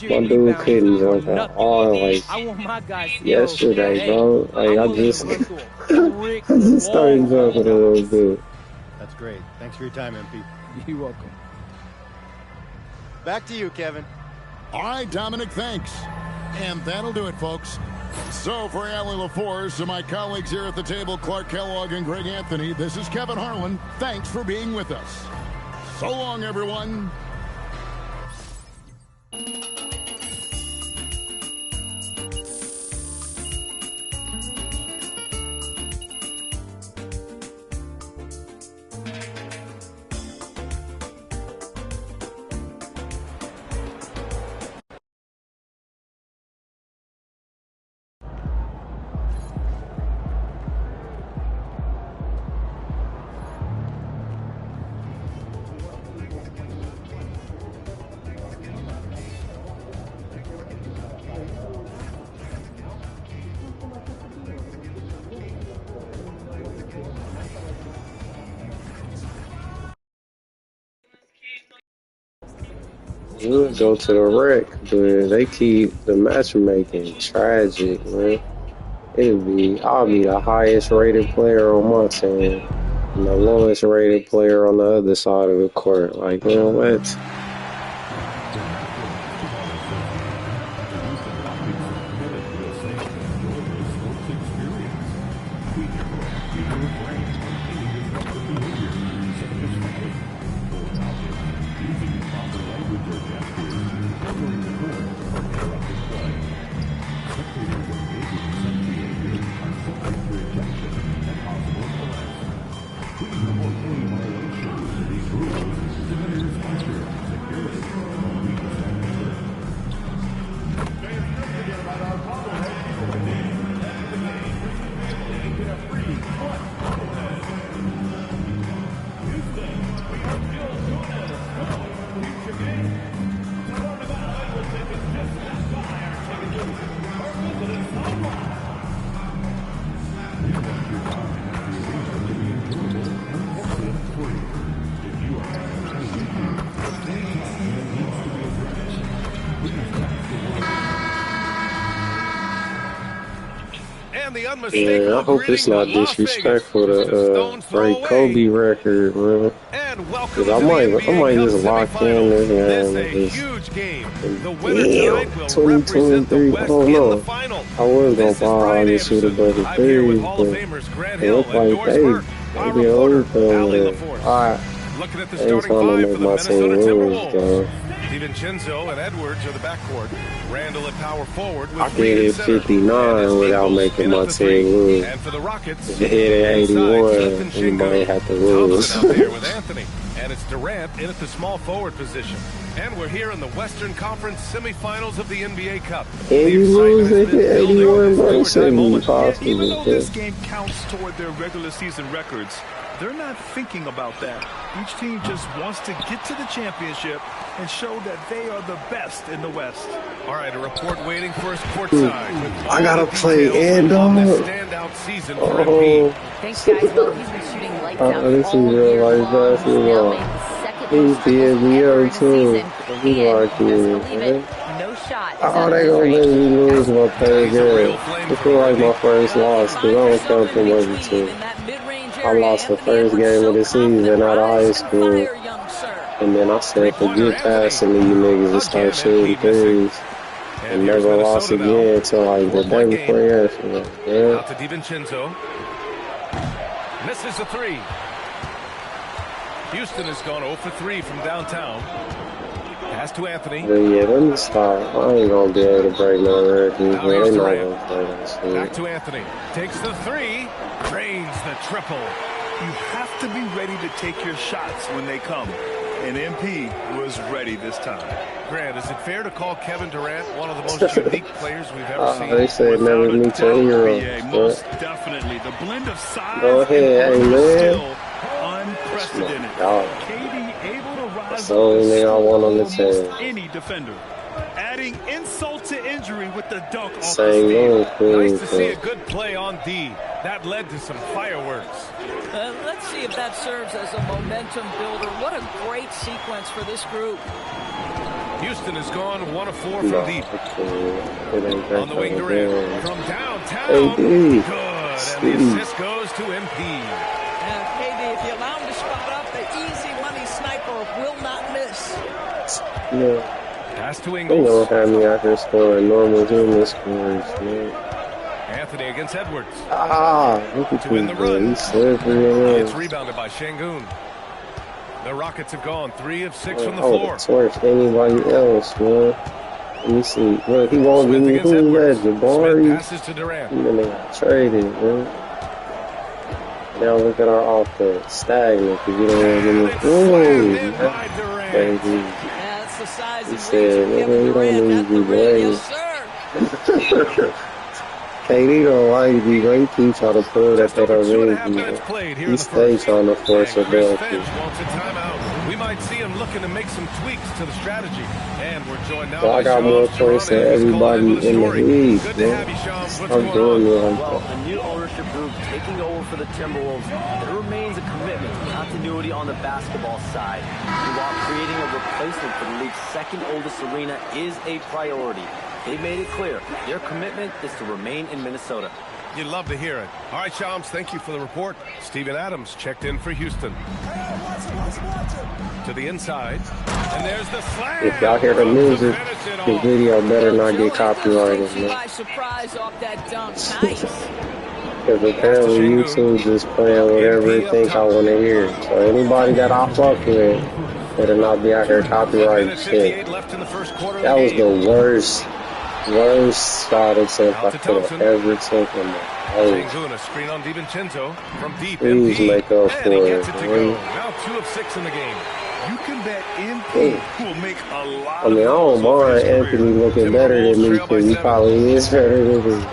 My dude couldn't jump at all, like, yesterday, bro. Like, I just started jumping a little bit. That's great. Thanks for your time, MP. You're welcome. Back to you, Kevin. All right, Dominic, thanks. And that'll do it, folks. So for Allie LaForce and my colleagues here at the table, Clark Kellogg and Greg Anthony, this is Kevin Harlan. Thanks for being with us. So long, everyone. You would go to the rec, but they keep the matchmaking tragic, man. I'll be the highest rated player on my team and the lowest rated player on the other side of the court. Like, man, what? Yeah, I hope it's not disrespectful to break Kobe record, man. And welcome I to might the NBA Cup just lock in semifinals. this This game. is a huge game. The winner tonight will 2023. represent the I West don't in the know. final. I was gonna This is buy all Brian this shit Anderson. above the I'm here with threes, Hall of but Famers Grant it Hill look and like Doris Burke. Our they reporter, open Allie over LaForce. there. All right. Looking at the They ain't starting trying to five make for the my Minnesota team lose, Timberwolves. though. DiVincenzo and Edwards are the backcourt. Randall at power forward with I can Reed hit at center. 59 without making my team lose. And for the Rockets, If it hit at 81, anybody have to lose. Thompson out there with Anthony. And it's Durant in at the small forward position. And we're here in the Western Conference semifinals of the NBA Cup. Can you lose if it 81, bro? It shouldn't be Even possible. though this game counts toward their regular season records, they're not thinking about that. Each team just wants to get to the championship and show that they are the best in the West. All right, a report waiting for us courtside. I gotta play Ando. Standout season for Embiid. Thanks, guys. Well, he's been shooting lights out This is all real year life long. He's basketball. now made the second He's most triples ever PNBO in a too. season. He And, like best believe it. it, no shot is Oh, out of they his gonna range. let me lose my pay game. This feel like my first loss because I don't count them as a team. I lost the first game of the season out of high school. And then I said, forget passing to you niggas and start shooting threes. And never lost again until like the day before yesterday. Yeah. Out to DiVincenzo. Misses a three. Houston has gone 0 for 3 from downtown. Pass to Anthony. But yeah, let me stop. I ain't gonna be able to break no records, but they not gonna play that shit. Back to Anthony. Takes the three. Drains the triple. You have to be ready to take your shots when they come. And MP was ready this time. Grant, is it fair to call Kevin Durant one of the most unique players we've ever seen? They said never meet your hero. Most definitely. The blend of size Go ahead, and hey man. still unprecedented. KD able to rise That's the only thing I want on the team. any defender. Adding insult to injury with the dunk off Same the steal. Nice to see a good play on D. That led to some fireworks. Let's see if that serves as a momentum builder. What a great sequence for this group. Houston has gone 1 of 4 from deep. On the wing, Durant from downtown. Good. And the assist goes to MP. KD, if you allow him to spot up, the easy money sniper will not miss. Yeah. Pass to They Ingles. don't have me out here scoring normal human scores, man. Anthony against Edwards. Look at this guy. He's slippery. It's rebounded by Şengün. The Rockets have gone 3 of 6 from the I would floor. have torched anybody else, man. Let me see. Look, he won't give me who that Jabari. Passes to Durant. And then they got traded, man. Now look at our offense. Stagnant because you don't want to give me food. Crazy. That's the size He said, nigga, you don't need you, boy. KD don't like you, but he keeps trying to prove that they don't need you. He stays trying to force a belt. Wants a timeout. We might see him looking to make some tweaks to the strategy. And we're joined now So I got more points than everybody in the league, man. I'm doing it like Well, that. a new ownership group taking over for the Timberwolves. There remains a commitment to continuity on the basketball side. While creating a replacement for the league's second oldest arena is a priority. They made it clear their commitment is to remain in Minnesota. You'd love to hear it. All right, Shams, thank you for the report. Steven Adams checked in for Houston. To the inside. And there's the slam. If y'all hear the music, the video better not get copyrighted, man. By surprise off that dunk. Nice. Because apparently YouTube just playing whatever it think I want to hear. So anybody that I fuck with better not be out here copyrighting shit. That was the worst shot attempt I could have ever taken in my life. Şengün, a screen on DiVincenzo from deep. Please MP, make up and for he it, gets it to go. man. Now 2 of 6 in the game. You can bet MP will make a lot I mean, I don't mind Anthony looking better than me because he probably is better than me.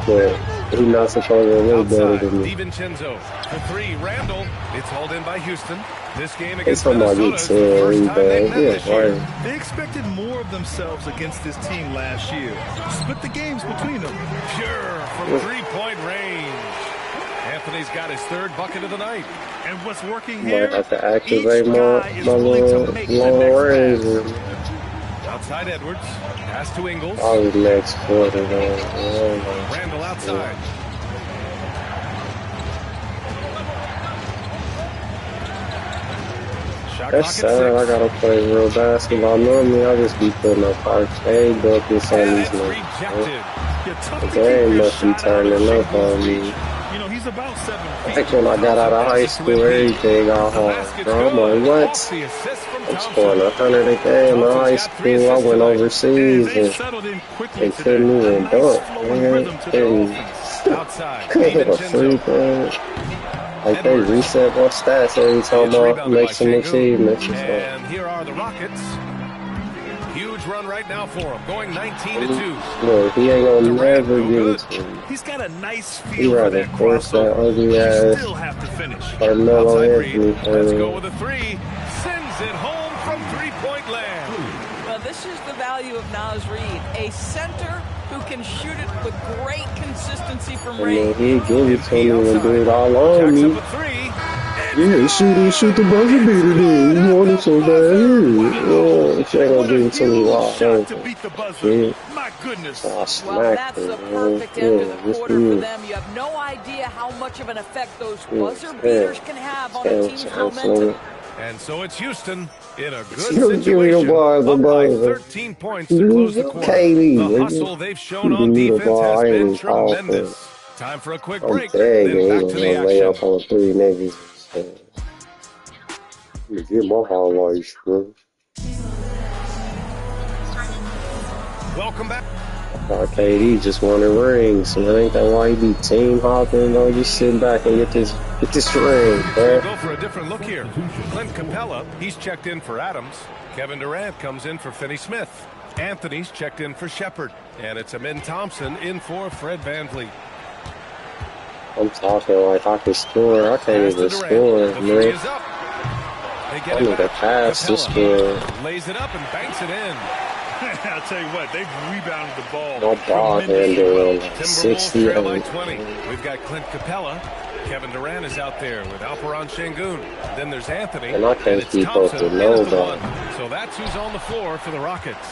But he's not supposed to look better than me. DiVincenzo for 3. Randall. It's hauled in by Houston. This game It's against somebody Minnesota is the first time they've met this year. right. They expected more of themselves against this team last year. Split the games between them. Pure from 3-point range. Anthony's got his 3rd bucket of the night. And what's working Might here? have to activate my little long range. Outside Edwards. Pass to Ingles. Probably next quarter, though. Randall outside. That's sad. I gotta play real basketball. Normally, I just be putting up arcade buckets on these niggas. The game must be turning up on me. You know, he's about 7 feet. Like when I got out of high school, everything got hard. Bro, I'm like, what? I'm scoring 100 a game in high school. I went overseas and couldn't even dunk, man. Couldn't hit a free throw. Like they reset my stats every time I make some achievements. And here are the Rockets. Huge run right now for him, going 19-2. Look, he ain't gonna never give it to me. He's got a nice feel He rather force that ugly ass Carmelo Anthony. Let's go with a three. Sends it home from three-point land. Well, this is the value of Naz Reid, a center who can shoot it with great consistency from range. He give it to me and do it all on me. Yeah, shoot the buzzer beater then. You want it so bad here. Oh, she ain't gonna give it to me wide open. My goodness. So I Well, smacked that's the her. perfect end of the quarter for them. You have no idea how much of an effect those buzzer beaters can have on a team's momentum. And so it's Houston in a good Give me situation. the By ball. 13 points to close the quarter. The hustle they've shown on defense has been tremendous. Time for a quick break, then back to the lay action. up on 3 niggas. Let me get my highlights, bro. Welcome back. KD just wanted rings, man. Ain't that why he be team hopping? No, just sit back and get this ring, We'll man. go for a different look here. Clint Capella, he's checked in for Adams. Kevin Durant comes in for Finney Smith. Anthony's checked in for Shepard. And it's Amin Thompson in for Fred VanVleet. I'm talking like I can score. I can't even score, man. I need to pass this score. Lays it up and banks it in. I'll tell you what, they've rebounded the ball. No ball handle on like 68. By 20. We've got Clint Capella. Kevin Durant is out there with Alperon Şengün. Then there's Anthony. And I can't it's keep up Thompson to nobody. So that's who's on the floor for the Rockets.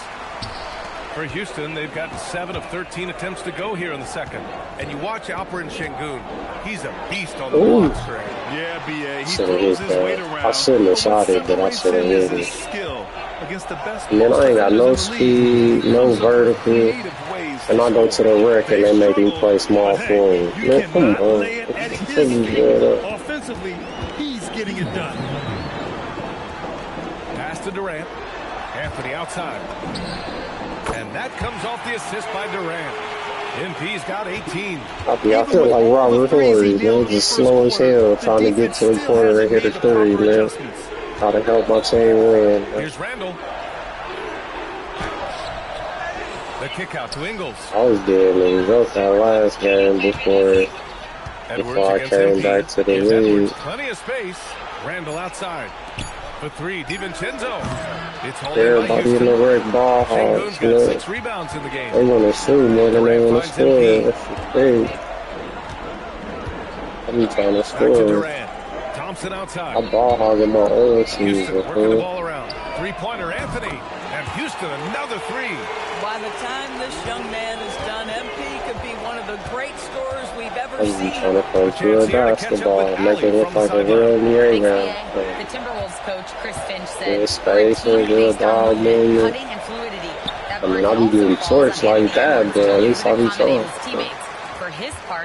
For Houston, they've got 7 of 13 attempts to go here in the second. And you watch Alperon Şengün. He's a beast on the block string. Yeah, B.A. He Should've throws hit his weight that. around. I shouldn't have shot it, but I should have hit it. Skill against the best. And then I ain't got no speed, no vertical. And I go to the rec and they make me play small forward. Man, come on. Offensively, he's getting it done. Pass to Durant. Anthony outside. And that comes off the assist by Durant. MP's got 18. I feel like Robert Horry, man, just slow as hell trying to get to the corner and hit a three, man. Try to help my team win. Man. Here's Randall. The kick out to Ingles. I was getting the result that last game before I came back to the league. Plenty of space. Randall outside. For 3, DiVincenzo. It's everybody in the red ball hogs, got 6 rebounds in the game. They want to shoot more than they want to score. That's great. I'm trying to score. Thompson outside. I ball hogging my own season. Working the ball around. 3-pointer Anthony. And Houston another 3. By the time this young man is done, MP could be one of the great scorers we've ever seen. I'm trying to coach real basketball, make it look like a real NBA now. The Timberwolves coach Chris Finch said, good space and good dog movement. I mean, I be getting torched like that, but at least I be trying.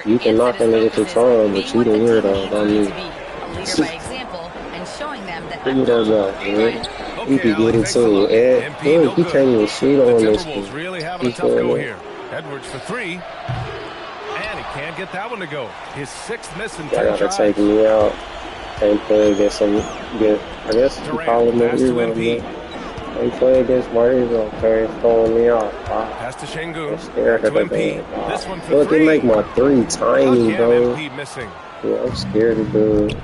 You can knock a nigga to try, but you the weirdo, not me. Figure that out, man. You can get it too. And look, he can't even shoot on this thing. Really having a tough go here. Edwards for 3. And he can't get that one to go. His 6th miss in 10 Y'all gotta take me out. Can't play against some good, I guess you call him a hero, man. Can't play against my hero, okay? It's throwing me off. Pass to Şengün. I'm scared of that. This one for Look, 3. they make my 3 tiny, bro. Missing. Yeah, I'm scared to do it.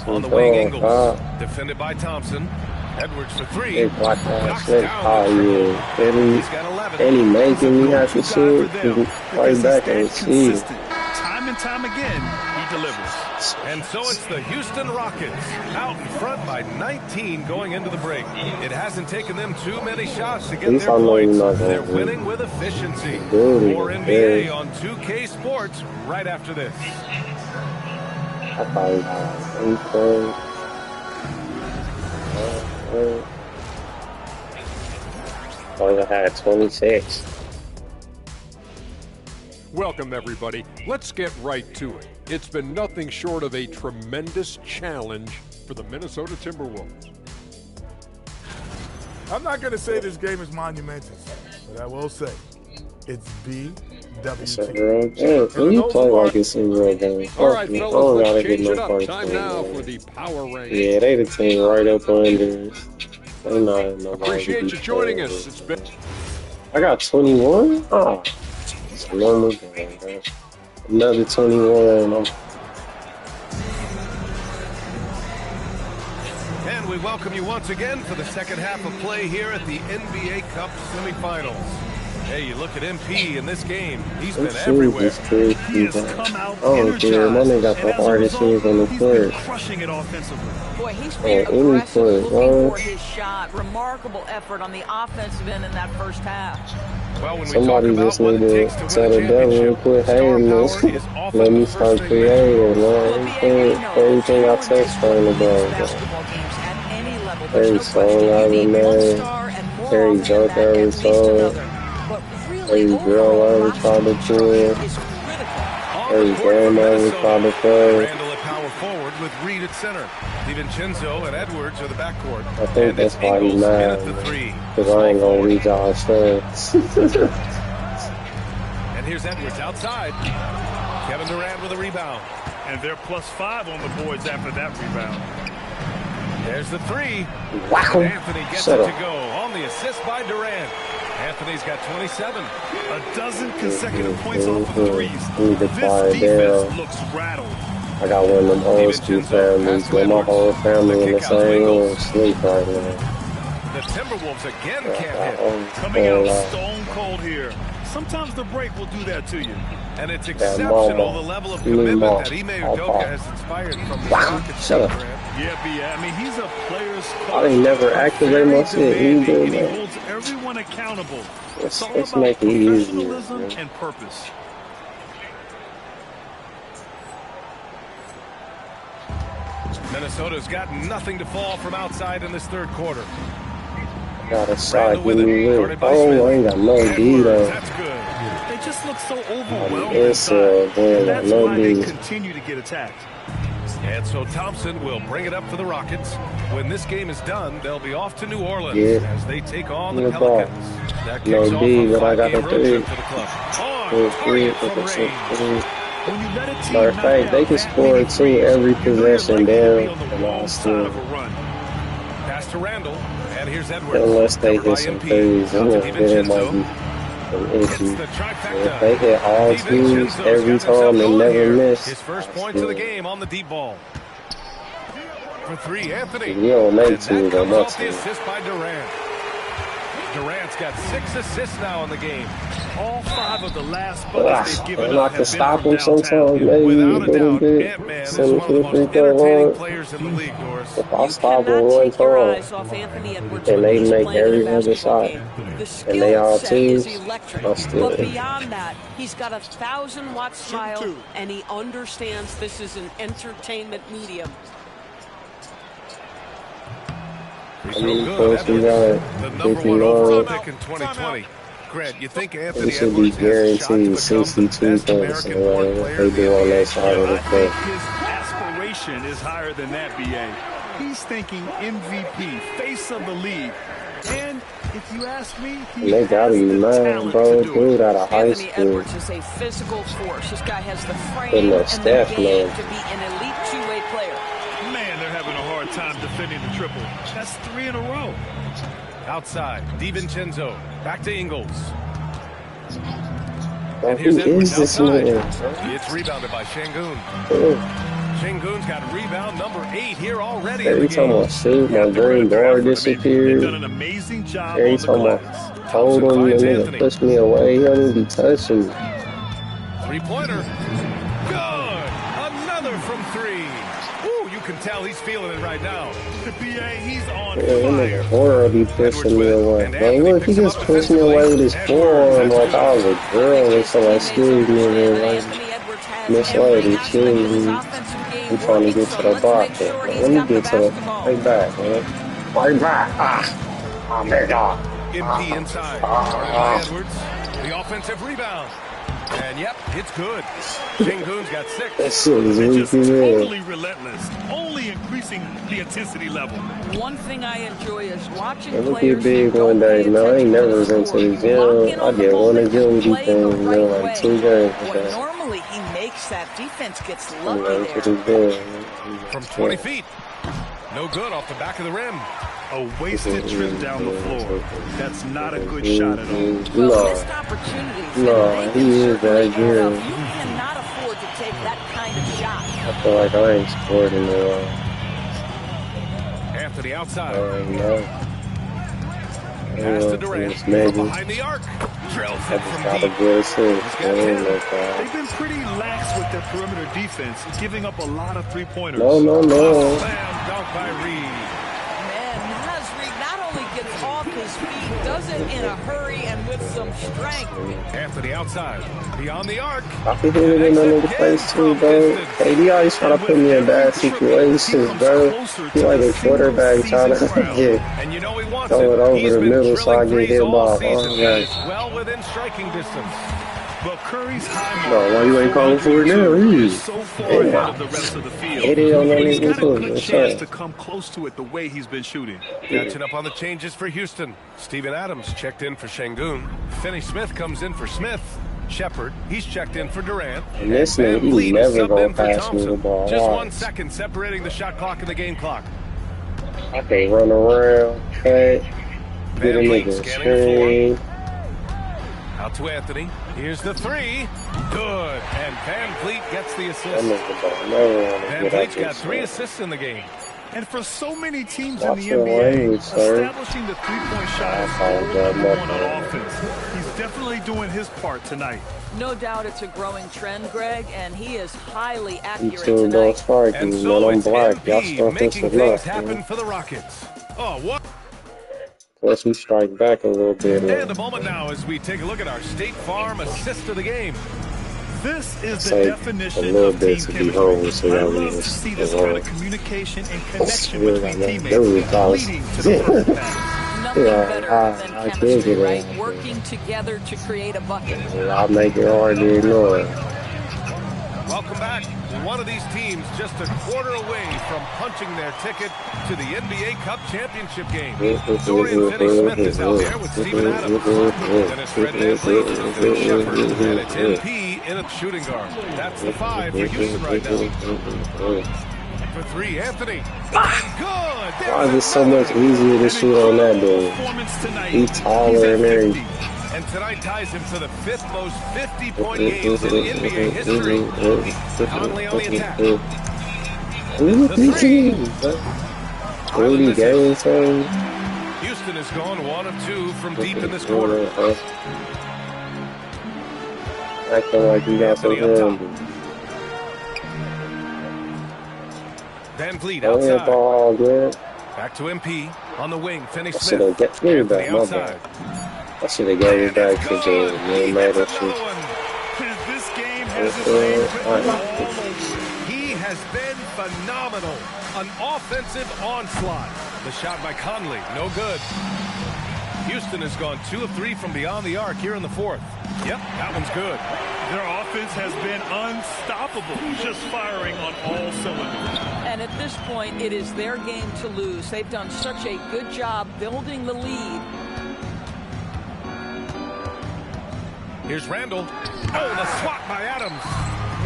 On the wing, Ingles. Defended by Thompson. Edwards for 3. They block that shit. Oh, yeah. And he making me have to shoot. Right back and see. Time and time again, he delivers. And so it's the Houston Rockets out in front by 19 going into the break. It hasn't taken them too many shots to get their points. They're winning with efficiency. More NBA on 2K Sports right after this. I probably got 3 points. I had 26. Welcome, everybody. Let's get right to it. It's been nothing short of a tremendous challenge for the Minnesota Timberwolves. I'm not going to say this game is monumentous, but I will say it's BWT. When you play like it's a real game. All right, fellas, let's change it up. Time now for the power ranking. Yeah, they the team right up under us. They not in the Appreciate you joining us. It's been. I got 21. Oh, it's a normal game, bro. Another 21. And we welcome you once again for the second half of play here at the NBA Cup semifinals. Hey, you look at MP in this game. He's been everywhere. He has come out energized. My nigga got the hardest shoes on the court. Crushing it offensively. Boy, he's been aggressive, looking for his shot. Remarkable effort on the offensive end in that first half. Well, when somebody just need to tell the devil and quit hating this. Let me start creating, man. Everything I text from the ball. Every song I ever made, every joke I ever told, every girl I ever tried to kill, every game I ever tried to play. Randall at power forward with Reed at center. DiVincenzo and Edwards are the backcourt. I think that's why he's mad, because I ain't gonna read y'all's stats. And here's Edwards outside. Kevin Durant with a rebound. And they're +5 on the boards after that rebound. There's the three. Wow. And Anthony gets it to go on the assist by Durant. Anthony's got 27. A dozen consecutive points off of threes. This defense looks rattled. I got one of them old school families where my whole family in the same room sleep right now. The Timberwolves again can't hit. Coming out stone cold here. Sometimes the break will do that to you. And it's exceptional the level of commitment that Ime Udoka has inspired from the Rockets. Shut up. Yeah, I mean, he's a player's coach. I ain't never activate my shit. He do and he that. holds everyone accountable. It's all Let's about make it easier. professionalism and purpose. Minnesota's got nothing to fall from outside in this third quarter. Got a shot, give me lit. Oh, I ain't got no D though. That's good. They just look so overwhelmed It's inside. boy, That's no why they D. continue to get attacked. And so Thompson will bring it up for the Rockets. When this game is done, they'll be off to New Orleans as they take on the Pelicans. That kicks No off D, a but I got 5-game a road 3. trip for the club. On target from range. Matter of fact, they can score 2 every possession down and I'll still. Pass to Randall. And here's Edwards. Unless they hit some threes, I'm gonna hit it might be some issue. If they hit all twos every time and never miss, his first point to the game on the deep ball. For three, Anthony. If you don't make And two, that then comes off that's the it. assist by Durant. Durant's got 6 assists now in the game. All 5 of the last buckets they've given and I up can have stop been him from downtown. sometimes, maybe a Without a little doubt, bit. Ant-Man is Send one him of to the the most free throw entertaining line. players in the league, Doris. If I stop him one time, and they make every other shot, and they all twos, I'm still But in. beyond that, he's got a 1,000-watt smile, and he understands this is an entertainment medium. I mean, close we got The number 1 overall pick in 2020. Grant, you think Anthony It should be Edwards has a shot to guaranteed become the 62 best points American or born whatever player they in the do on NBA? that side of the I court. think his aspiration is higher than that, B.A. He's thinking MVP, face of the league. And if you ask me, he And they gotta has be the mad, talent bro. to do it. Dude out of high Anthony school. Edwards is a physical force. This guy has the frame Putting that and the Steph game mode. to be an elite two-way player. Man, they're having a hard time defending the triple. That's 3 in a row. Outside, DiVincenzo. Back to Ingles. Bro, And who here's is Edwards this outside. man? It's rebounded by Şengün. Bro, Şengün's got rebound number 8 here already in every the time game. I shoot, my green bar disappeared. Done an amazing job Every on the time I glass. hold him, the finds nigga Anthony. push me away. He don't even be touching me. Three-pointer. Good. Another from 3. Ooh, you can tell he's feeling it right now. The BA, he's on Yeah, that fire. nigga horror be pushing me away. Man, look, he just pushed me away with his forearm like I was a girl or so. Excuse me, man. Like, Miss Lady, excuse me. I'm trying to get to the bucket. Let me get to the right back, man. Right back. Ah, oh, man, God. MP inside. Guarded by Edwards. The offensive rebound. And yep, it's good. Shingun's got 6. It's just totally relentless, only increasing the intensity level. One thing I enjoy is watching It'll be players big one day, man. I ain't never was into the gym. I did one agility thing, like 2 games with that. Normally he makes that defense gets lucky there. From 20 feet. No good off the back of the rim. A wasted trip down the floor. That's not a good shot at all. Well, missed opportunities. No, he is that good. You cannot afford to take that kind of shot. I feel like I ain't scored in a while. Anthony outside. Pass to Durant. Behind the arc. Drills it from deep. They've been pretty lax with their perimeter defense, giving up a lot of 3-pointers. No. Slam dunk by Reed. Gets off his feet, does it in a hurry and with some strength. Anthony outside, beyond the arc. I can hit it in another place too, bro. KD always trying to put me in bad situations, bro. He like a quarterback trying to throw it over the middle so I get hit by a well within striking distance. But Curry's high no, why you ain't calling for it now? So far ahead of the rest of the field. He's got a good chance to come close to it the way he's been shooting. Catching up on the changes for Houston. Steven Adams checked in for Şengün. Finney Smith comes in for Smith. Shepard, he's checked in for Durant. And this nigga, he never gonna pass me the ball. Just 1 second separating the shot clock and the game clock. I can't run around, cut, get a nigga screen. Out to Anthony. Here's the 3. Good. And Van Vliet gets the assist. Van Vliet's got 3 assists in the game. And for so many teams in the NBA, establishing the 3-point shot is all on offense. He's definitely doing his part tonight. No doubt it's a growing trend, Greg, and he is highly accurate tonight. tonight. Sparky, and so I'm black. Y'all start this making things happen for the Rockets. Oh, what? Plus we strike back a little bit. And a moment now as we take a look at our State Farm assist of the game. This is the definition of team chemistry. I love to see this kind of communication and connection between teammates leading to the perfect pass. Nothing better than chemistry, right? Working together to create a bucket. I'll make it hard to ignore. Welcome back. One of these teams just a quarter away from punching their ticket to the NBA Cup Championship game. Dorian Finney-Smith is out there with Steven Adams. And it's Fred VanVleet, Phil Shepard, and it's MP in a shooting guard. That's the 5 for Houston right now. For 3, Anthony. And good. Why is it so much easier to shoot on that dude? He's taller and everything. And tonight ties him to the 5th most 50-point games in NBA history. Conley on the attack. Houston has gone 1 of 2 from deep in this quarter. Acting like you got some room. Van Vliet outside. Back to MP on the wing. Finney-Smith. Anthony outside. I should have gave it back to the man. This game has his name all over. He has been phenomenal. An offensive onslaught. The shot by Conley, no good. Houston has gone 2 of 3 from beyond the arc here in the 4th. Yep, that one's good. Their offense has been unstoppable, just firing on all cylinders. And at this point, it is their game to lose. They've done such a good job building the lead. Here's Randall. Oh, the swat by Adams.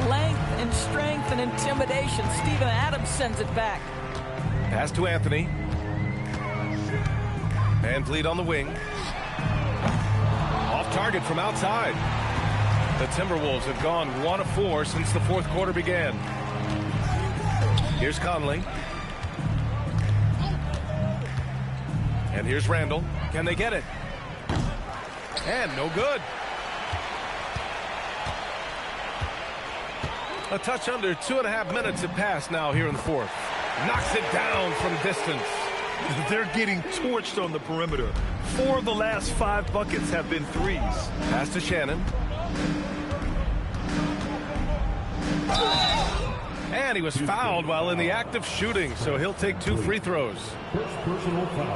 Length and strength and intimidation. Steven Adams sends it back. Pass to Anthony. Van Vliet on the wing. Off target from outside. The Timberwolves have gone 1 of 4 since the 4th quarter began. Here's Conley. And here's Randall. Can they get it? And no good. A touch under 2.5 minutes have passed now here in the 4th. Knocks it down from distance. They're getting torched on the perimeter. 4 of the last 5 buckets have been threes. Pass to Shannon. And he was fouled while in the act of shooting, so he'll take 2 free throws.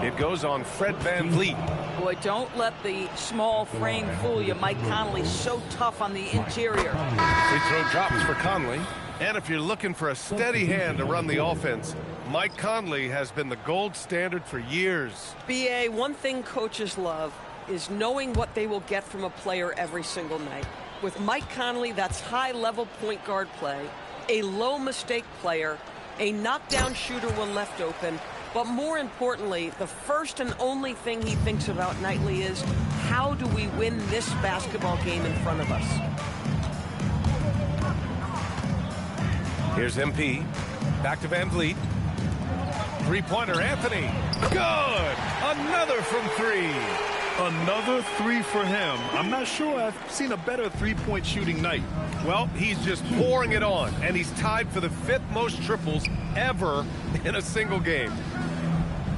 It goes on Fred VanVleet. Boy, don't let the small frame fool you. Mike Conley's so tough on the interior. Free throw drops for Conley. And if you're looking for a steady hand to run the offense, Mike Conley has been the gold standard for years. BA, one thing coaches love is knowing what they will get from a player every single night. With Mike Conley, that's high-level point guard play, a low-mistake player, a knockdown shooter when left open, but more importantly, the first and only thing he thinks about nightly is, how do we win this basketball game in front of us? Here's MP. Back to VanVleet. Three-pointer, Anthony. Good! Another from 3. Another 3 for him. I'm not sure I've seen a better three-point shooting night. Well, he's just pouring it on, and he's tied for the 5th most triples ever in a single game.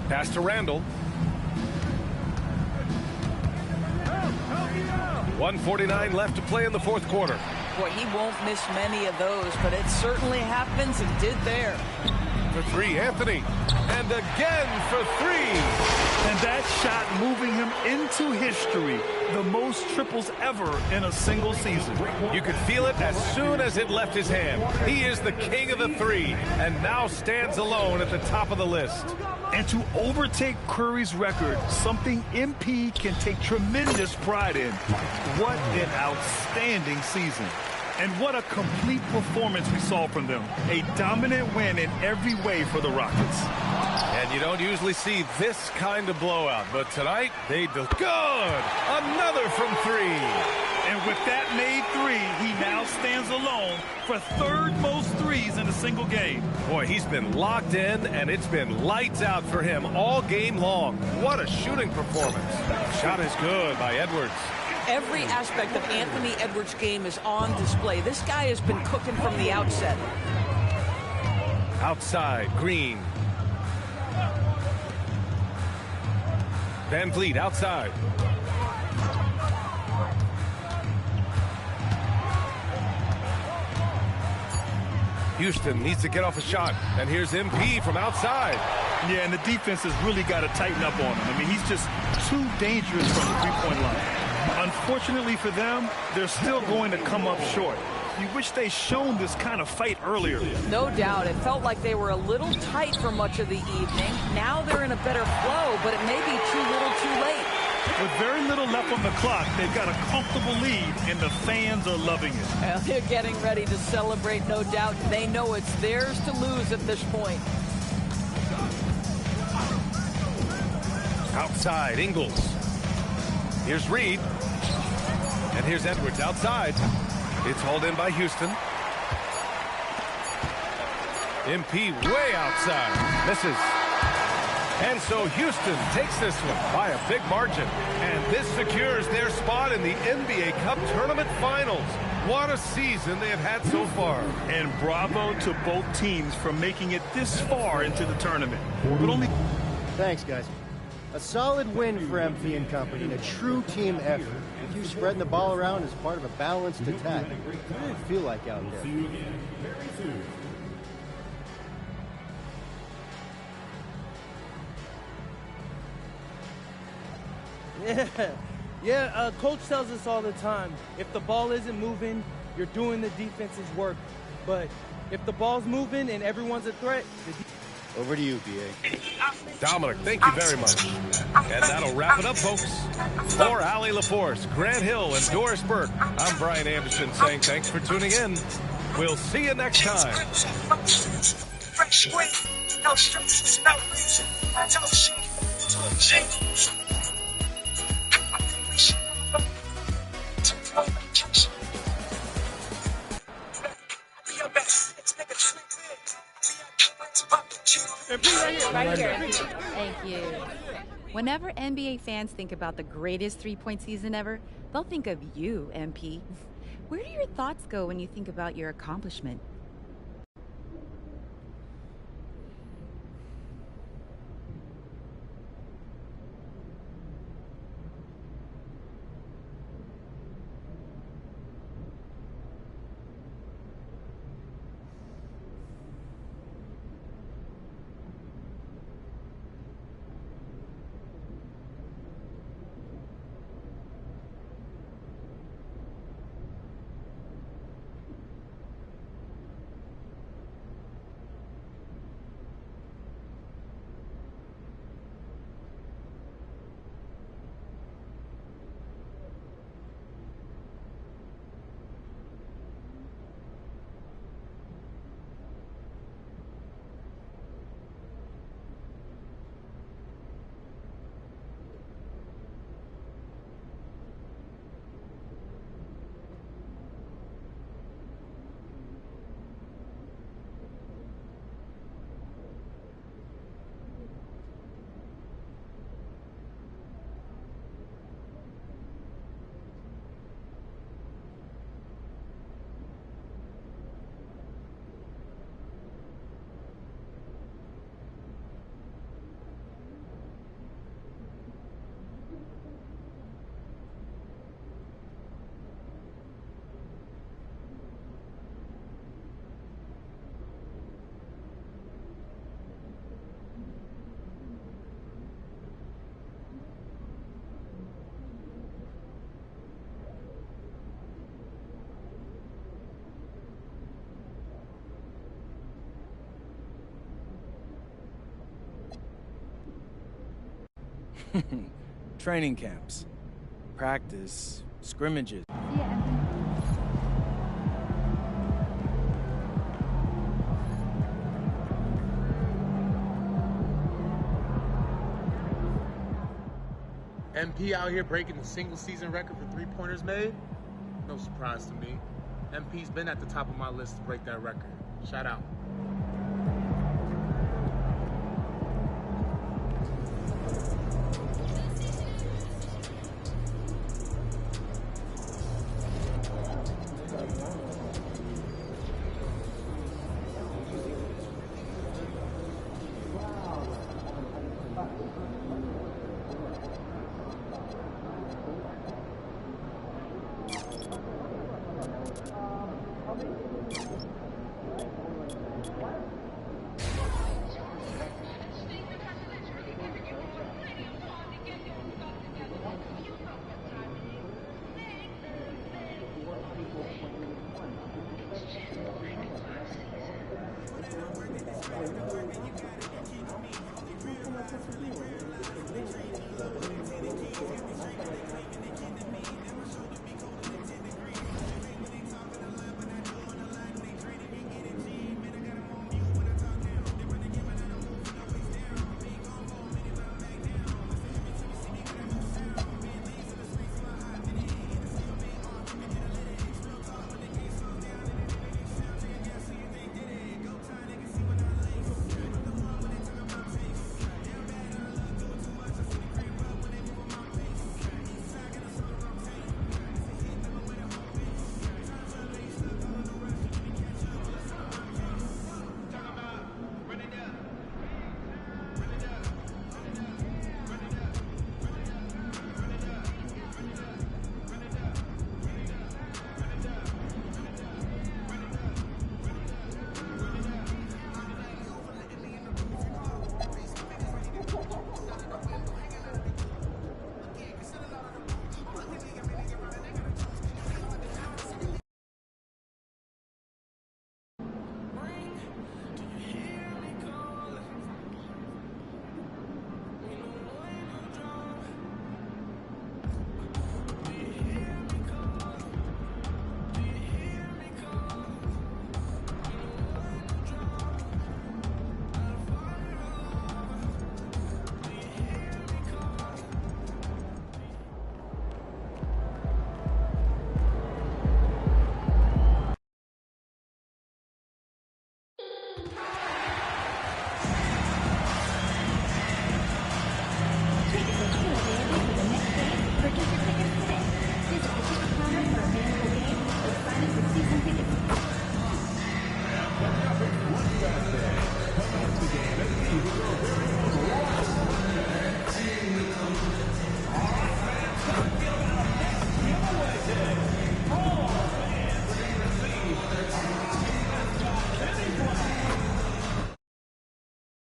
Pass to Randall. 1:49 left to play in the 4th quarter. Boy, he won't miss many of those, but it certainly happens and did there. For 3, Anthony. And again for 3. And that shot moving him into history. The most triples ever in a single season. You could feel it as soon as it left his hand. He is the king of the 3 and now stands alone at the top of the list. And to overtake Curry's record, something MP can take tremendous pride in. What an outstanding season. And what a complete performance we saw from them. A dominant win in every way for the Rockets. And you don't usually see this kind of blowout, but tonight they did good. Another from 3. And with that made 3, he now stands alone for 3rd most threes in a single game. Boy, he's been locked in, and it's been lights out for him all game long. What a shooting performance. Shot is good by Edwards. Every aspect of Anthony Edwards' game is on display. This guy has been cooking from the outset. Outside, Green. VanVleet outside. Houston needs to get off a shot. And here's MP from outside. Yeah, and the defense has really got to tighten up on him. I mean, he's just too dangerous from the three-point line. Unfortunately for them, they're still going to come up short. You wish they'd shown this kind of fight earlier. No doubt. It felt like they were a little tight for much of the evening. Now they're in a better flow, but it may be too little too late. With very little left on the clock, they've got a comfortable lead, and the fans are loving it. Well, they're getting ready to celebrate, no doubt. They know it's theirs to lose at this point. Outside, Ingles. Here's Reed. And here's Edwards outside. It's hauled in by Houston. MP way outside. Misses. And so Houston takes this one by a big margin. And this secures their spot in the NBA Cup Tournament Finals. What a season they have had so far. And bravo to both teams for making it this far into the tournament. But only... Thanks, guys. A solid win for MP and company, and a true team effort. With you spreading the ball around as part of a balanced attack. What did it feel like out there? Yeah, Coach tells us all the time, if the ball isn't moving, you're doing the defense's work. But if the ball's moving and everyone's a threat... Over to you, B.A. Dominic, thank you very much. And that'll wrap it up, folks. For Allie LaForce, Grant Hill, and Doris Burke, I'm Brian Anderson saying thanks for tuning in. We'll see you next time. Fresh squeeze, no stress, no reason, no shit. Right here. Thank you. Whenever NBA fans think about the greatest three-point season ever, they'll think of you, MP. Where do your thoughts go when you think about your accomplishment? Training camps, practice, scrimmages. MP out here breaking the single season record for three-pointers made? No surprise to me. MP's been at the top of my list to break that record. Shout out. Come out to the game at